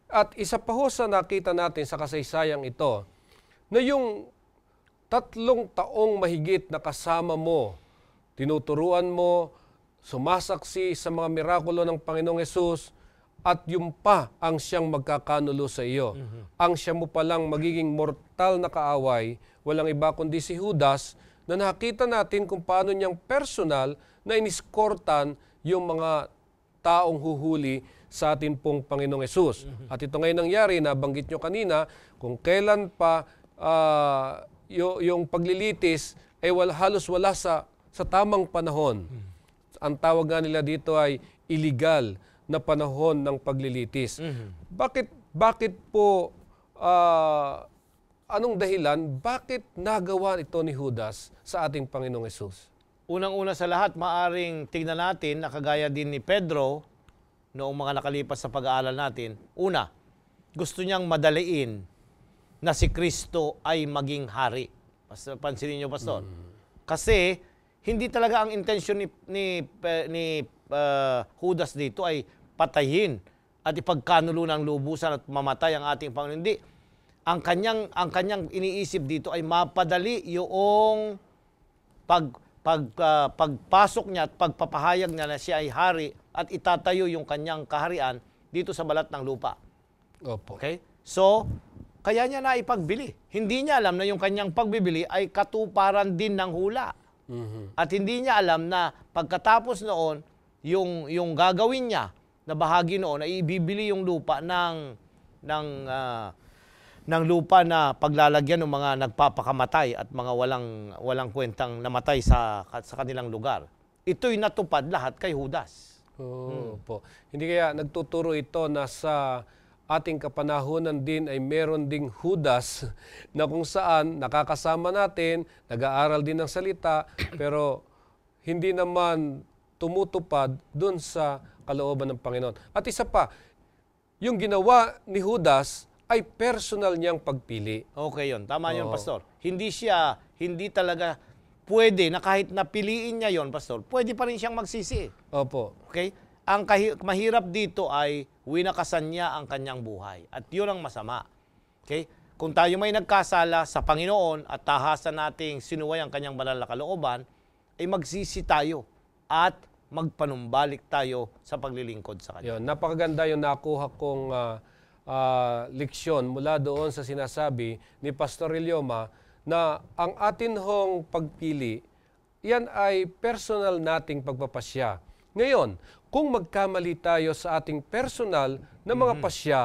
At isa pa ho sa nakita natin sa kasaysayang ito, na yung 3 taong mahigit na kasama mo, tinuturuan mo, sumasaksi sa mga mirakulo ng Panginoong Hesus, at yung pa ang siyang magkakanulo sa iyo. Ang siya mo palang magiging mortal na kaaway, walang iba kundi si Judas, na nakita natin kung paano niyang personal na iniskortan yung mga taong huhuli sa atin pong Panginoong Hesus. At ito ngayon nangyari, nabanggit nyo kanina, kung kailan pa yung paglilitis ay halos wala sa tamang panahon. Ang tawag nga nila dito ay illegal na panahon ng paglilitis. Bakit po, anong dahilan, bakit nagawa ito ni Judas sa ating Panginoong Hesus? Unang-una sa lahat, maaring tingnan natin na kagaya din ni Pedro noong mga nakalipas sa pag-aaral natin. Una, gusto niyang madaliin na si Kristo ay maging hari. Pansinin niyo, Pastor. Kasi hindi talaga ang intensyon ni Judas dito ay patayin at ipagkanulo ng lubusan at mamatay ang ating Panginoon. Hindi. Ang kanyang iniisip dito ay mapadali yung pagpasok niya at pagpapahayag niya na siya ay hari at itatayo yung kanyang kaharian dito sa balat ng lupa. Opo. Okay? So, kaya niya na ipagbili. Hindi niya alam na yung kanyang pagbibili ay katuparan din ng hula. At hindi niya alam na pagkatapos noon, yung gagawin niya na bahagi noon ay ibibili yung lupa ng lupa na paglalagyan ng mga nagpapakamatay at mga walang kwentang namatay sa kanilang lugar. ito'y natupad lahat kay Judas. Po. Hindi kaya nagtuturo ito na sa ating kapanahunan din ay meron ding Judas na kung saan nakakasama natin, nag-aaral din ng salita, pero hindi naman tumutupad dun sa kalooban ng Panginoon. At isa pa, yung ginawa ni Judas ay personal niyang pagpili. Okay yun. Tama yun, Pastor. Hindi talaga pwede na kahit napiliin niya yon, Pastor, pwede pa rin siyang magsisi. Opo. Okay? Ang mahirap dito ay winakasan niya ang kanyang buhay. At yun ang masama. Okay? Kung tayo may nagkasala sa Panginoon at tahasan nating sinuway ang kanyang banal na kalooban, ay magsisi tayo at magpanumbalik tayo sa paglilingkod sa Kanya. Yun, napakaganda yung nakuha kong leksyon mula doon sa sinasabi ni Pastor Ilyoma na ang atin hong pagpili, yan ay personal nating pagpapasya. Ngayon, kung magkamali tayo sa ating personal na mga pasya,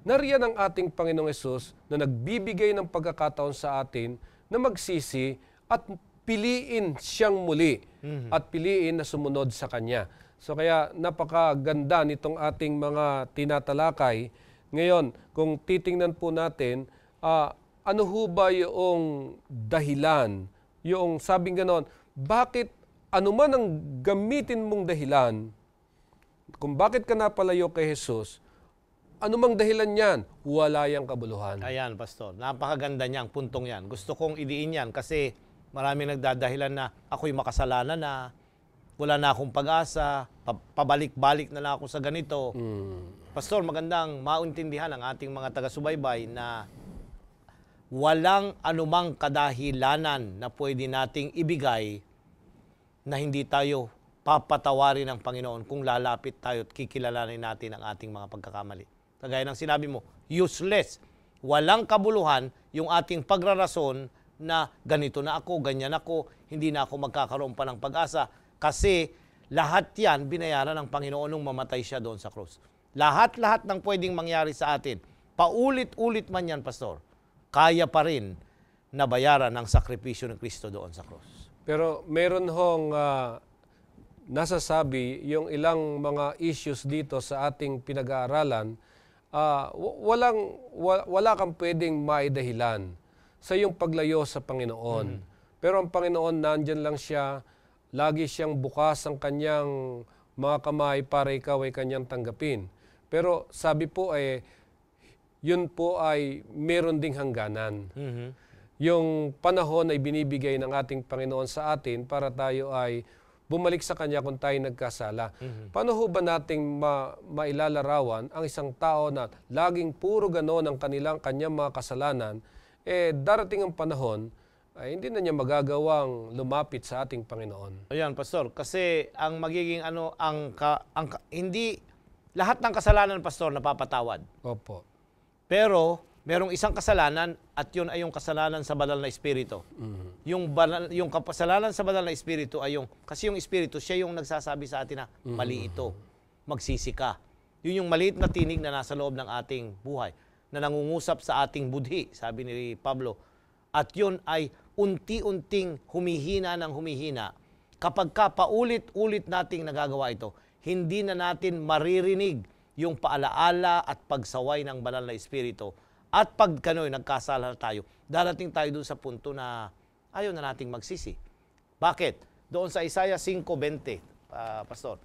nariyan ang ating Panginoong Hesus na nagbibigay ng pagkakataon sa atin na magsisi at piliin siyang muli at piliin na sumunod sa Kanya. So kaya napakaganda nitong ating mga tinatalakay. Ngayon, kung titingnan po natin, ano ho ba yung dahilan? Yung sabing ganon, bakit anuman ang gamitin mong dahilan, kung bakit ka napalayo kay Jesus, anumang dahilan yan, wala yang kabuluhan. Ayan, Pastor. Napakaganda niyang puntong yan. Gusto kong idiin yan kasi maraming nagdadahilan na ako'y makasalanan na, wala na akong pag-asa, pabalik-balik na lang ako sa ganito. Pastor, magandang maintindihan ang ating mga taga-subaybay na walang anumang kadahilanan na pwede nating ibigay na hindi tayo papatawarin ng Panginoon kung lalapit tayo at kikilalanin natin ang ating mga pagkakamali. Kagaya ng sinabi mo, useless. Walang kabuluhan yung ating pagrarason na ganito na ako, ganyan ako, hindi na ako magkakaroon pa ng pag-asa. Kasi lahat yan binayaran ng Panginoon nung mamatay siya doon sa krus. Lahat-lahat ng pwedeng mangyari sa atin, paulit-ulit man yan, Pastor, kaya pa rin nabayaran ng sakripisyo ng Kristo doon sa krus. Pero meron hong nasasabi yung ilang mga issues dito sa ating pinag-aaralan, wala kang pwedeng maidahilan sa iyong paglayo sa Panginoon. Pero ang Panginoon, nandyan lang siya, lagi siyang bukas ang kanyang mga kamay para ikaw ay kanyang tanggapin. Pero sabi po yun po ay meron ding hangganan. Yung panahon ay binibigay ng ating Panginoon sa atin para tayo ay bumalik sa Kanya kung tayo nagkasala. Paano ho ba nating mailalarawan ang isang tao na laging puro gano'n ang kanyang mga kasalanan, darating ang panahon, ay hindi na niya magagawang lumapit sa ating Panginoon. Ayan, Pastor, kasi ang magiging hindi lahat ng kasalanan, Pastor, napapatawad. Opo. Pero merong isang kasalanan at yun ay yung kasalanan sa banal na espiritu. Yung kasalanan sa banal na espiritu ay kasi yung espiritu, siya yung nagsasabi sa atin na mali ito, magsisi ka. Yun yung maliit na tinig na nasa loob ng ating buhay, na nangungusap sa ating budhi, sabi ni Pablo. At yun ay unti-unting humihina ng humihina. Kapag paulit-ulit nating nagagawa ito, hindi na natin maririnig yung paalaala at pagsaway ng banal na espiritu. At pag nagkasala tayo, darating tayo dun sa punto na ayaw na nating magsisi. Bakit? Doon sa Isaiah 5:20, Pastor.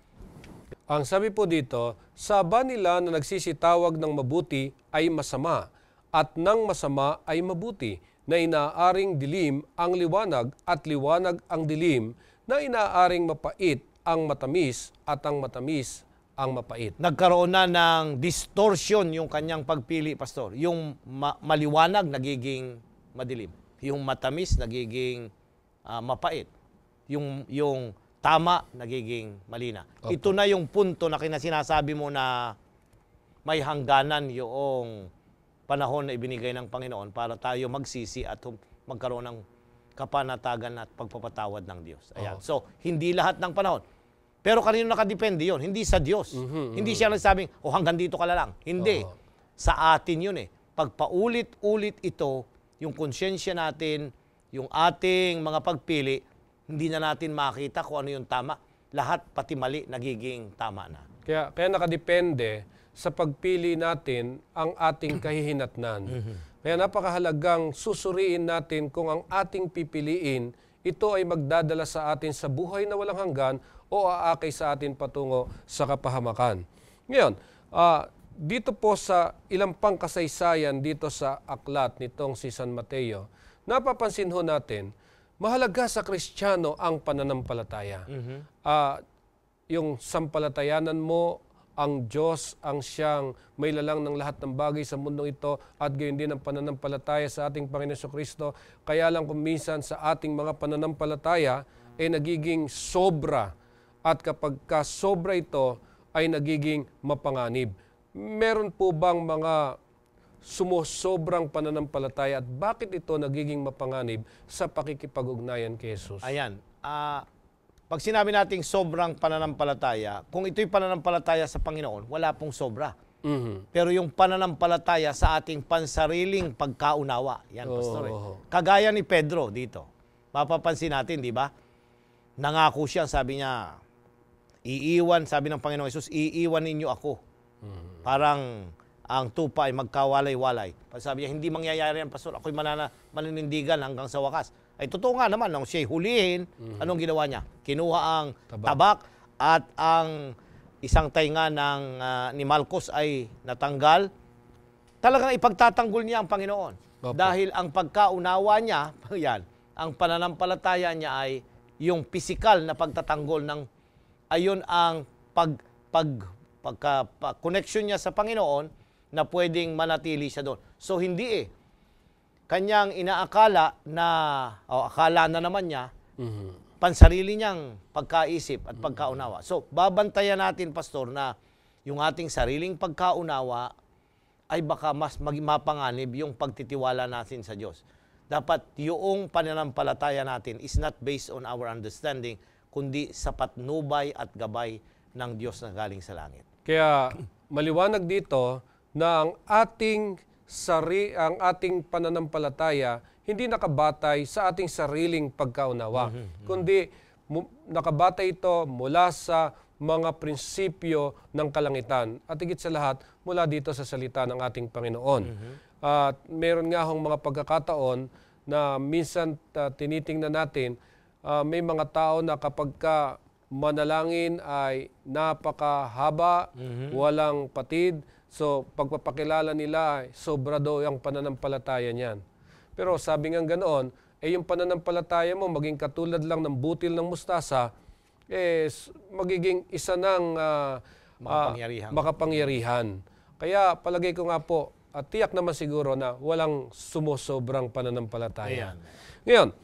Ang sabi po dito, saba nila na nagsisitawag ng mabuti ay masama, at ng masama ay mabuti, na inaaring dilim ang liwanag at liwanag ang dilim, na inaaring mapait ang matamis at ang matamis ang mapait. Nagkaroon na ng distortion yung kanyang pagpili, Pastor. Yung maliwanag nagiging madilim. Yung matamis nagiging mapait. Yung tama nagiging malina. Opo. Ito na yung punto na sinasabi mo na may hangganan yung panahon na ibinigay ng Panginoon para tayo magsisi at magkaroon ng kapanatagan at pagpapatawad ng Diyos. Ayan. So, hindi lahat ng panahon. Pero kanino nakadepende yun? Hindi sa Diyos. Hindi siya nagsabing, hanggang dito ka lang. Hindi. Sa atin yun Pag paulit-ulit ito, yung konsyensya natin, yung ating mga pagpili, hindi na natin makita kung ano yung tama. lahat pati mali nagiging tama na. Kaya nakadepende sa pagpili natin ang ating kahihinatnan. Kaya napakahalagang susuriin natin kung ang ating pipiliin, ito ay magdadala sa atin sa buhay na walang hanggan o aakay sa atin patungo sa kapahamakan. Ngayon, dito po sa ilang pang kasaysayan dito sa aklat nitong si San Mateo, napapansin ho natin, mahalaga sa Kristiyano ang pananampalataya. Yung sampalatayanan mo, ang Diyos ang siyang may lalang ng lahat ng bagay sa mundong ito at gayon din ang pananampalataya sa ating Panginoon Jesucristo. Kaya lang kung minsan sa ating mga pananampalataya ay nagiging sobra at kapag sobra ito ay nagiging mapanganib. Meron po bang mga sumusobrang pananampalataya at bakit ito nagiging mapanganib sa pakikipag-ugnayan kay Jesus? Ayan. Pag sinabi nating sobrang pananampalataya, kung ito'y pananampalataya sa Panginoon, wala pong sobra. Pero yung pananampalataya sa ating pansariling pagkaunawa, yan, Pastor. Kagaya ni Pedro dito. Mapapansin natin, di ba? Nangako siya, sabi niya, sabi ng Panginoong Hesus, iiwan ninyo ako. Parang ang tupa ay magkawalay-walay. Sabi niya, hindi mangyayari yan, Pastor. Ako'y maninindigan hanggang sa wakas. Ay totoo nga naman, nung siya'y hulihin, anong ginawa niya? Kinuha ang tabak at ang isang tainga ni Malchus ay natanggal. Talagang ipagtatanggol niya ang Panginoon. Opo. Dahil ang pagkaunawa niya, yan, ang pananampalataya niya ay yung pisikal na pagtatanggol ng, ayon ang connection niya sa Panginoon na pwedeng manatili siya doon. So hindi kanyang inaakala na, akala na naman niya, pansarili niyang pagkaisip at pagkaunawa. So, babantayan natin, Pastor, na yung ating sariling pagkaunawa ay baka mas mapanganib yung pagtitiwala natin sa Diyos. Dapat yung pananampalataya natin is not based on our understanding, kundi sa patnubay at gabay ng Diyos na galing sa langit. Kaya maliwanag dito na ang ating pananampalataya hindi nakabatay sa ating sariling pagkaunawa, kundi nakabatay ito mula sa mga prinsipyo ng kalangitan at higit sa lahat mula dito sa salita ng ating Panginoon. At meron nga hong mga pagkakataon na minsan tinitingnan natin, may mga tao na kapag manalangin ay napakahaba, walang patid. So, pagpapakilala nila ay sobra daw ang pananampalataya niyan. Pero sabi nga ganoon, yung pananampalataya mo maging katulad lang ng butil ng mustasa, magiging isa ng makapangyarihan. Kaya palagay ko nga po, tiyak naman siguro na walang sumusobrang pananampalataya. Ngayon,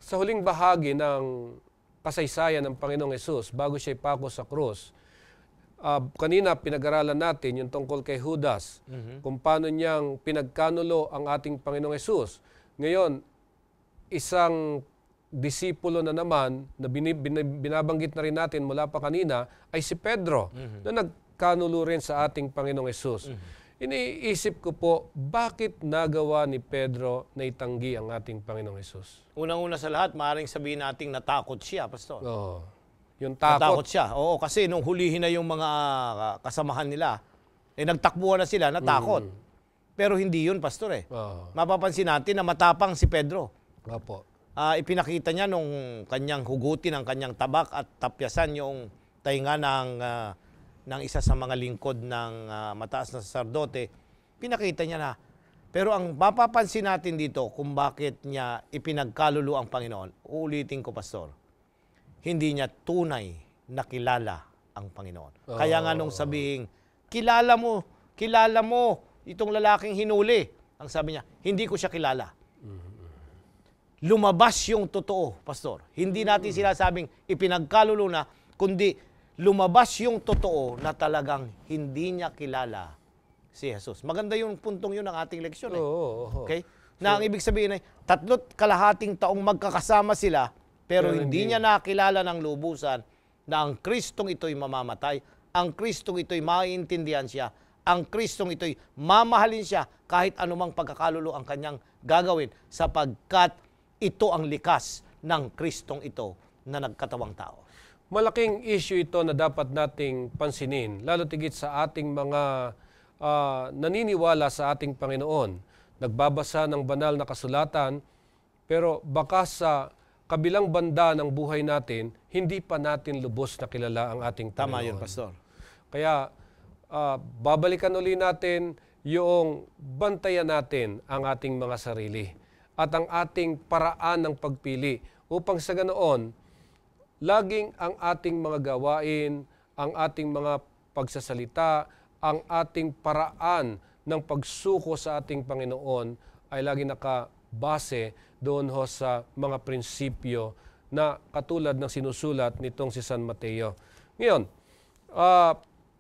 sa huling bahagi ng kasaysayan ng Panginoong Hesus, bago siya ipako sa krus, kanina pinag-aralan natin yung tungkol kay Judas, kung paano niyang pinagkanulo ang ating Panginoong Hesus. Ngayon, isang disipulo na naman na binabanggit na rin natin mula pa kanina ay si Pedro na nagkanulo rin sa ating Panginoong Hesus. Iniisip ko po, bakit nagawa ni Pedro na itanggi ang ating Panginoong Hesus? Unang-una sa lahat, maaaring sabihin nating natakot siya, Pastor. Yung takot. Natakot siya. Oo, kasi nung hulihin na yung mga kasamahan nila, nagtakbuhan na sila, natakot. Pero hindi yun, Pastor. Mapapansin natin na matapang si Pedro. Opo. Ipinakita niya nung kanyang hugutin ang kanyang tabak at tapyasan yung tainga ng isa sa mga lingkod ng mataas na saserdote. Pinakita niya na. Pero ang mapapansin natin dito kung bakit niya ipinagkalulu ang Panginoon, uulitin ko, Pastor, hindi niya tunay na kilala ang Panginoon. Kaya nga nung sabihin, kilala mo itong lalaking hinuli. Ang sabi niya, hindi ko siya kilala. Lumabas yung totoo, Pastor. Hindi natin sila sabing ipinagkalulu na, kundi lumabas yung totoo na talagang hindi niya kilala si Jesus. Maganda yung puntong yun ng ating leksyon. Okay? Na ang ibig sabihin ay, 3.5 taong magkakasama sila, pero hindi niya nakilala ng lubusan na ang Kristong ito'y mamamatay, ang Kristong ito'y maiintindihan siya, ang Kristong ito'y mamahalin siya kahit anumang pagkakalulo ang kanyang gagawin sapagkat ito ang likas ng Kristong ito na nagkatawang tao. Malaking issue ito na dapat nating pansinin, lalo tigit sa ating mga naniniwala sa ating Panginoon. Nagbabasa ng banal na kasulatan, pero baka sa kabilang banda ng buhay natin, hindi pa natin lubos na kilala ang ating Panginoon. Tama yun, Pastor. Kaya babalikan uli natin yung bantayan natin ang ating mga sarili at ang ating paraan ng pagpili upang sa ganoon, laging ang ating mga gawain, ang ating mga pagsasalita, ang ating paraan ng pagsuko sa ating Panginoon ay lagi nakabase doon ho sa mga prinsipyo na katulad ng sinusulat nitong si San Mateo. Ngayon,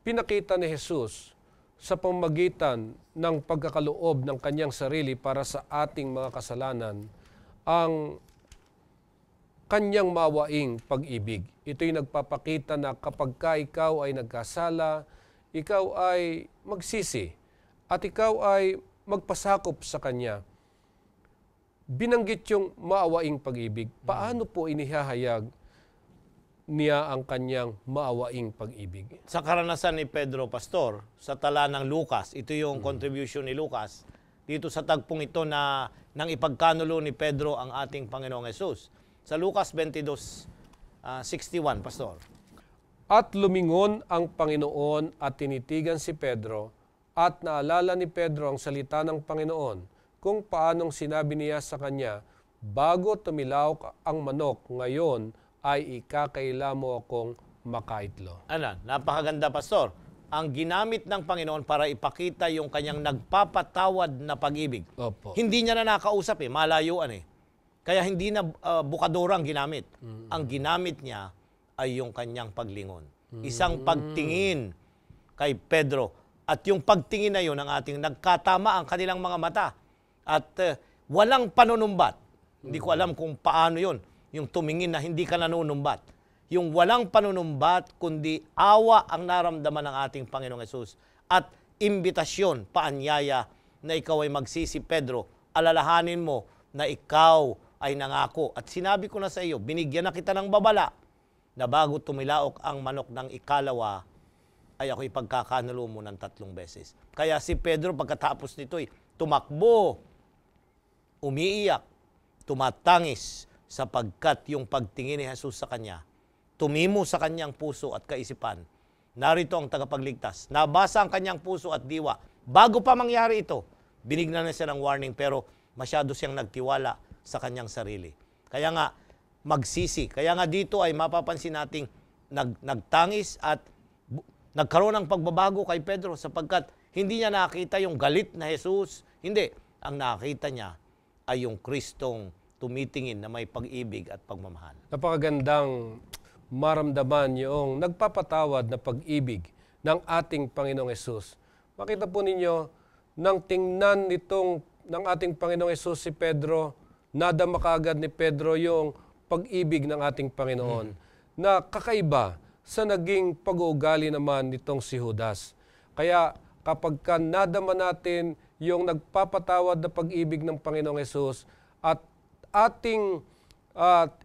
pinakita ni Jesus sa pamamagitan ng pagkakaloob ng kanyang sarili para sa ating mga kasalanan ang kanyang mawaing pag-ibig. Ito'y nagpapakita na kapag ikaw ay nagkasala, ikaw ay magsisi at ikaw ay magpasakop sa kanya. Binanggit yung maawaing pag-ibig. Paano po inihahayag niya ang kanyang maawaing pag-ibig? Sa karanasan ni Pedro, Pastor, sa tala ng Lucas, ito yung contribution ni Lucas, dito sa tagpong ito na nang ipagkanulo ni Pedro ang ating Panginoong Hesus. Sa Lucas 22:61, Pastor. At lumingon ang Panginoon at tinitigan si Pedro at naalala ni Pedro ang salita ng Panginoon kung paanong sinabi niya sa kanya, bago tumilawak ang manok, ngayon ay ikakaila mo akong makaitlo. Napakaganda, Pastor. Ang ginamit ng Panginoon para ipakita yung kanyang nagpapatawad na pag-ibig. Opo. Hindi niya na nakausap malayuan Kaya hindi na bukadora ang ginamit. Ang ginamit niya ay yung kanyang paglingon. Isang pagtingin kay Pedro. At yung pagtingin na yun ang ating nagkatama ang kanilang mga mata. At walang panunumbat. Hindi ko alam kung paano yun. Yung tumingin na hindi ka nanunumbat. Yung walang panunumbat, kundi awa ang naramdaman ng ating Panginoong Hesus. At imbitasyon, paanyaya na ikaw ay magsisi, Pedro. Alalahanin mo na ikaw ay nangako. At sinabi ko na sa iyo, binigyan na kita ng babala na bago tumilaok ang manok ng ikalawa, ay ako'y pagkakanulo mo ng 3 beses. Kaya si Pedro pagkatapos nito'y tumakbo, umiiyak, tumatangis sapagkat yung pagtingin ni Jesus sa kanya, tumimo sa kanyang puso at kaisipan. Narito ang tagapagligtas. Nabasa ang kanyang puso at diwa. Bago pa mangyari ito, binigyan na siya ng warning pero masyado siyang nagtiwala sa kanyang sarili. Kaya nga, magsisi. Kaya nga dito ay mapapansin nating nagtangis at nagkaroon ng pagbabago kay Pedro sapagkat hindi niya nakita yung galit na Jesus. Hindi. Ang nakita niya ay yung Kristong tumitingin na may pag-ibig at pagmamahal. Napakagandang maramdaman yung nagpapatawad na pag-ibig ng ating Panginoong Hesus. Makita po ninyo, nang tingnan ng ating Panginoong Hesus si Pedro, nadama kaagad ni Pedro yung pag-ibig ng ating Panginoon na kakaiba sa naging pag-uugali naman nitong si Judas. Kaya kapag nadama natin yung nagpapatawad na pag-ibig ng Panginoong Hesus at ating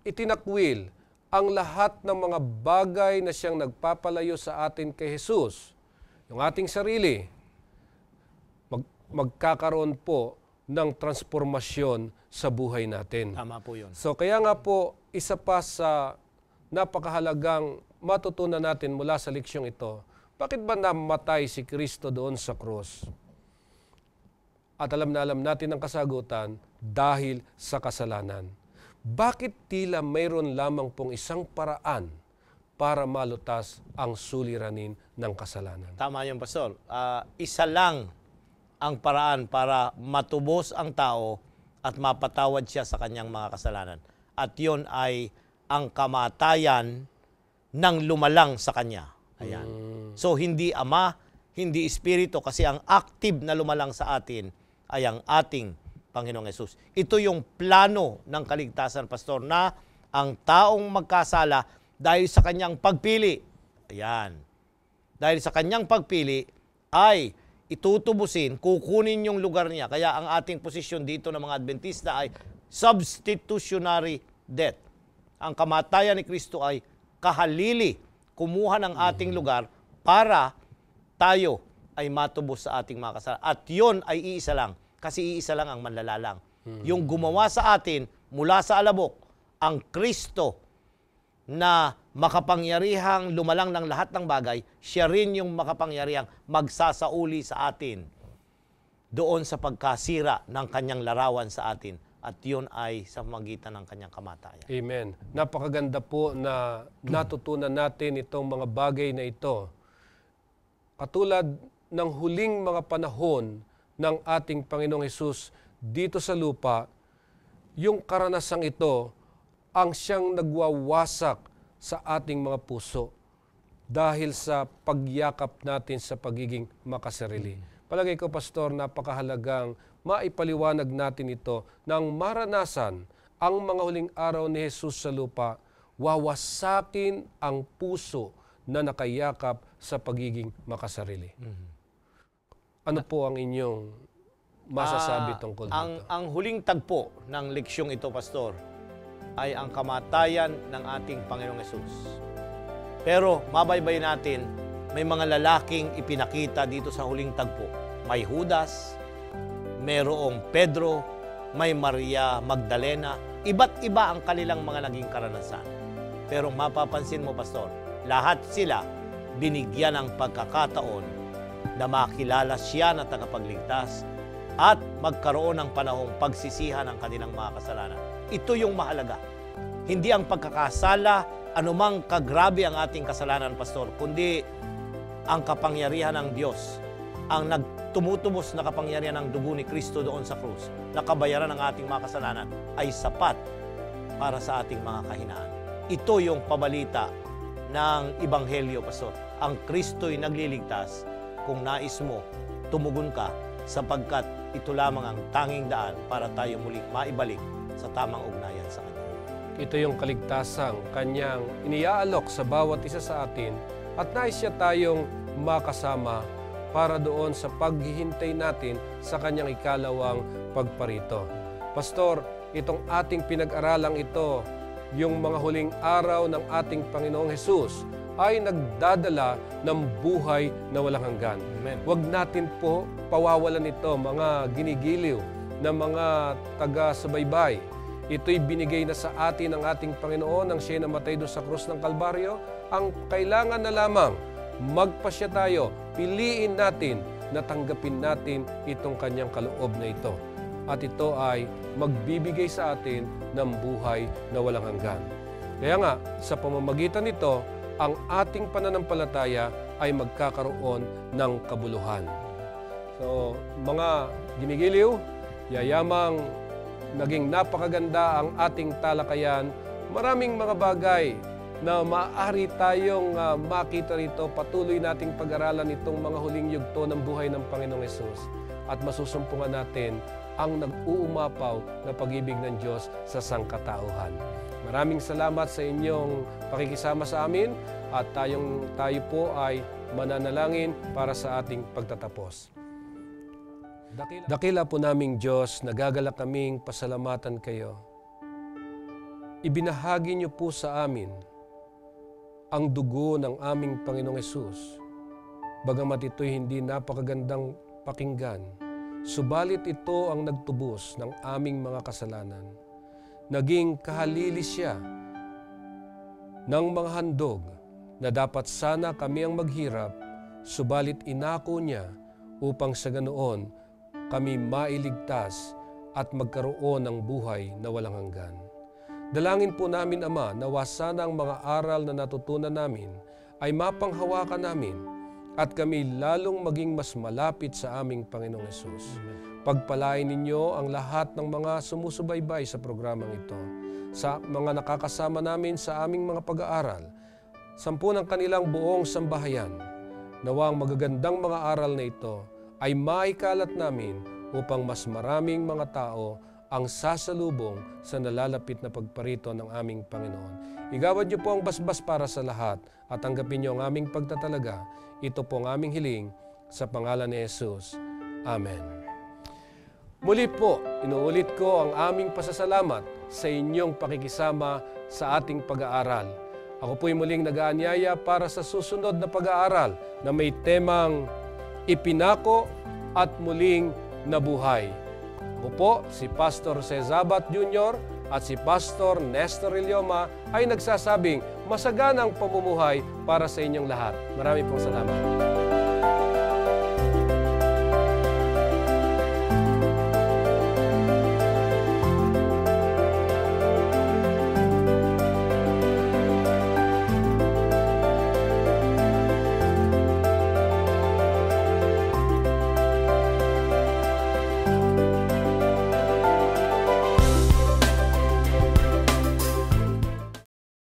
itinakwil ang lahat ng mga bagay na siyang nagpapalayo sa atin kay Jesus, yung ating sarili, magkakaroon po ng transformasyon sa buhay natin. Tama po yun. So kaya nga po, isa pa sa napakahalagang matutunan natin mula sa leksyong ito, bakit ba namatay si Kristo doon sa krus? At alam na alam natin ang kasagutan, dahil sa kasalanan. Bakit tila mayroon lamang pong isang paraan para malutas ang suliranin ng kasalanan? Tama yun, Pastor. Isa lang ang paraan para matubos ang tao at mapatawad siya sa kanyang mga kasalanan. At yun ay ang kamatayan ng lumalang sa kanya. Ayan. So, hindi Ama, hindi Espiritu, kasi ang active na lumalang sa atin ay ang ating Panginoong Hesus. Ito yung plano ng kaligtasan, Pastor, na ang taong magkasala dahil sa kanyang pagpili. Ayan. Dahil sa kanyang pagpili ay itutubusin, kukunin yung lugar niya. Kaya ang ating posisyon dito ng mga Adventista ay substitutionary death. Ang kamatayan ni Kristo ay kahalili, kumuha ng ating lugar para tayo ay matubos sa ating mga kasalanan. At yun ay iisa lang, kasi iisa lang ang manlalalang. Yung gumawa sa atin mula sa alabok, ang Kristo na makapangyarihang lumalang ng lahat ng bagay, siya rin yung makapangyarihang magsasauli sa atin doon sa pagkasira ng kanyang larawan sa atin. At yun ay sa magitan ng kanyang kamatayan. Amen. Napakaganda po na natutunan natin itong mga bagay na ito. Katulad ng huling mga panahon ng ating Panginoong Hesus dito sa lupa, yung karanasang ito ang siyang nagwawasak sa ating mga puso dahil sa pagyakap natin sa pagiging makasarili. Palagay ko, Pastor, napakahalagang maipaliwanag natin ito nang maranasan ang mga huling araw ni Jesus sa lupa, wawasakin ang puso na nakayakap sa pagiging makasarili. Ano po ang inyong masasabi tungkol dito? Ang huling tagpo ng leksyong ito, Pastor, ay ang kamatayan ng ating Panginoong Hesus. Pero mabaybay natin, may mga lalaking ipinakita dito sa huling tagpo. May Judas, mayroong Pedro, may Maria Magdalena. Iba't iba ang kanilang mga naging karanasan. Pero mapapansin mo, Pastor, lahat sila binigyan ng pagkakataon na makilala siya na tagapagligtas at magkaroon ng panahong pagsisihan ng kanilang mga kasalanan. Ito yung mahalaga. Hindi ang pagkakasala, anumang kagrabe ang ating kasalanan, Pastor, kundi ang kapangyarihan ng Diyos, ang tumutubos na kapangyarihan ng dugo ni Kristo doon sa krus, na kabayaran ng ating mga kasalanan, ay sapat para sa ating mga kahinaan. Ito yung pabalita ng Ebanghelyo, Pastor. Ang Kristo'y nagliligtas kung nais mo, tumugon ka, sapagkat ito lamang ang tanging daan para tayo muling maibalik sa tamang ugnayan sa Kanya. Ito yung kaligtasang kanyang iniaalok sa bawat isa sa atin at nais siya tayong makasama para doon sa paghihintay natin sa kanyang ikalawang pagparito. Pastor, itong ating pinag-aralang ito, yung mga huling araw ng ating Panginoong Hesus, ay nagdadala ng buhay na walang hanggan. Amen. Huwag natin po pawawalan ito, mga ginigiliw na mga taga-subaybay. Ito'y binigay na sa atin ng ating Panginoon nang siya'y namatay doon sa krus ng Kalbaryo. Ang kailangan na lamang, magpasya tayo, piliin natin na tanggapin natin itong kanyang kaloob na ito. At ito ay magbibigay sa atin ng buhay na walang hanggan. Kaya nga, sa pamamagitan nito, ang ating pananampalataya ay magkakaroon ng kabuluhan. So, mga ginigiliw, yayamang naging napakaganda ang ating talakayan. Maraming mga bagay na maaari tayong makita rito. Patuloy nating pag-aralan itong mga huling yugto ng buhay ng Panginoong Hesus. At masusumpungan natin ang nag-uumapaw na pag-ibig ng Diyos sa sangkatauhan. Maraming salamat sa inyong pakikisama sa amin at tayo po ay mananalangin para sa ating pagtatapos. Dakila po naming Diyos, nagagalak kaming pasalamatan kayo. Ibinahagi niyo po sa amin ang dugo ng aming Panginoong Hesus. Bagamat ito'y hindi napakagandang pakinggan, subalit ito ang nagtubos ng aming mga kasalanan. Naging kahalili siya ng mga handog na dapat sana kami ang maghirap, subalit inako niya upang sa ganoon kami mailigtas at magkaroon ng buhay na walang hanggan. Dalangin po namin, Ama, nawa sana ang mga aral na natutunan namin ay mapanghawakan namin at kami lalong maging mas malapit sa aming Panginoong Hesus. Pagpalain ninyo ang lahat ng mga sumusubaybay sa programang ito, sa mga nakakasama namin sa aming mga pag-aaral, sampu ng kanilang buong sambahayan. Nawa ang magagandang mga aral na ito ay maikalat namin upang mas maraming mga tao ang sasalubong sa nalalapit na pagparito ng aming Panginoon. Igawad niyo po ang basbas para sa lahat at tanggapin niyo ang aming pagtatalaga. Ito po ang aming hiling sa pangalan ni Jesus. Amen. Muli po, inuulit ko ang aming pasasalamat sa inyong pakikisama sa ating pag-aaral. Ako po'y muling nag-aanyaya para sa susunod na pag-aaral na may temang ipinako at muling nabuhay. Ako po, si Pastor Cezabat Jr. at si Pastor Nestor Ilioma ay nagsasabing masaganang pamumuhay para sa inyong lahat. Marami pong salamat.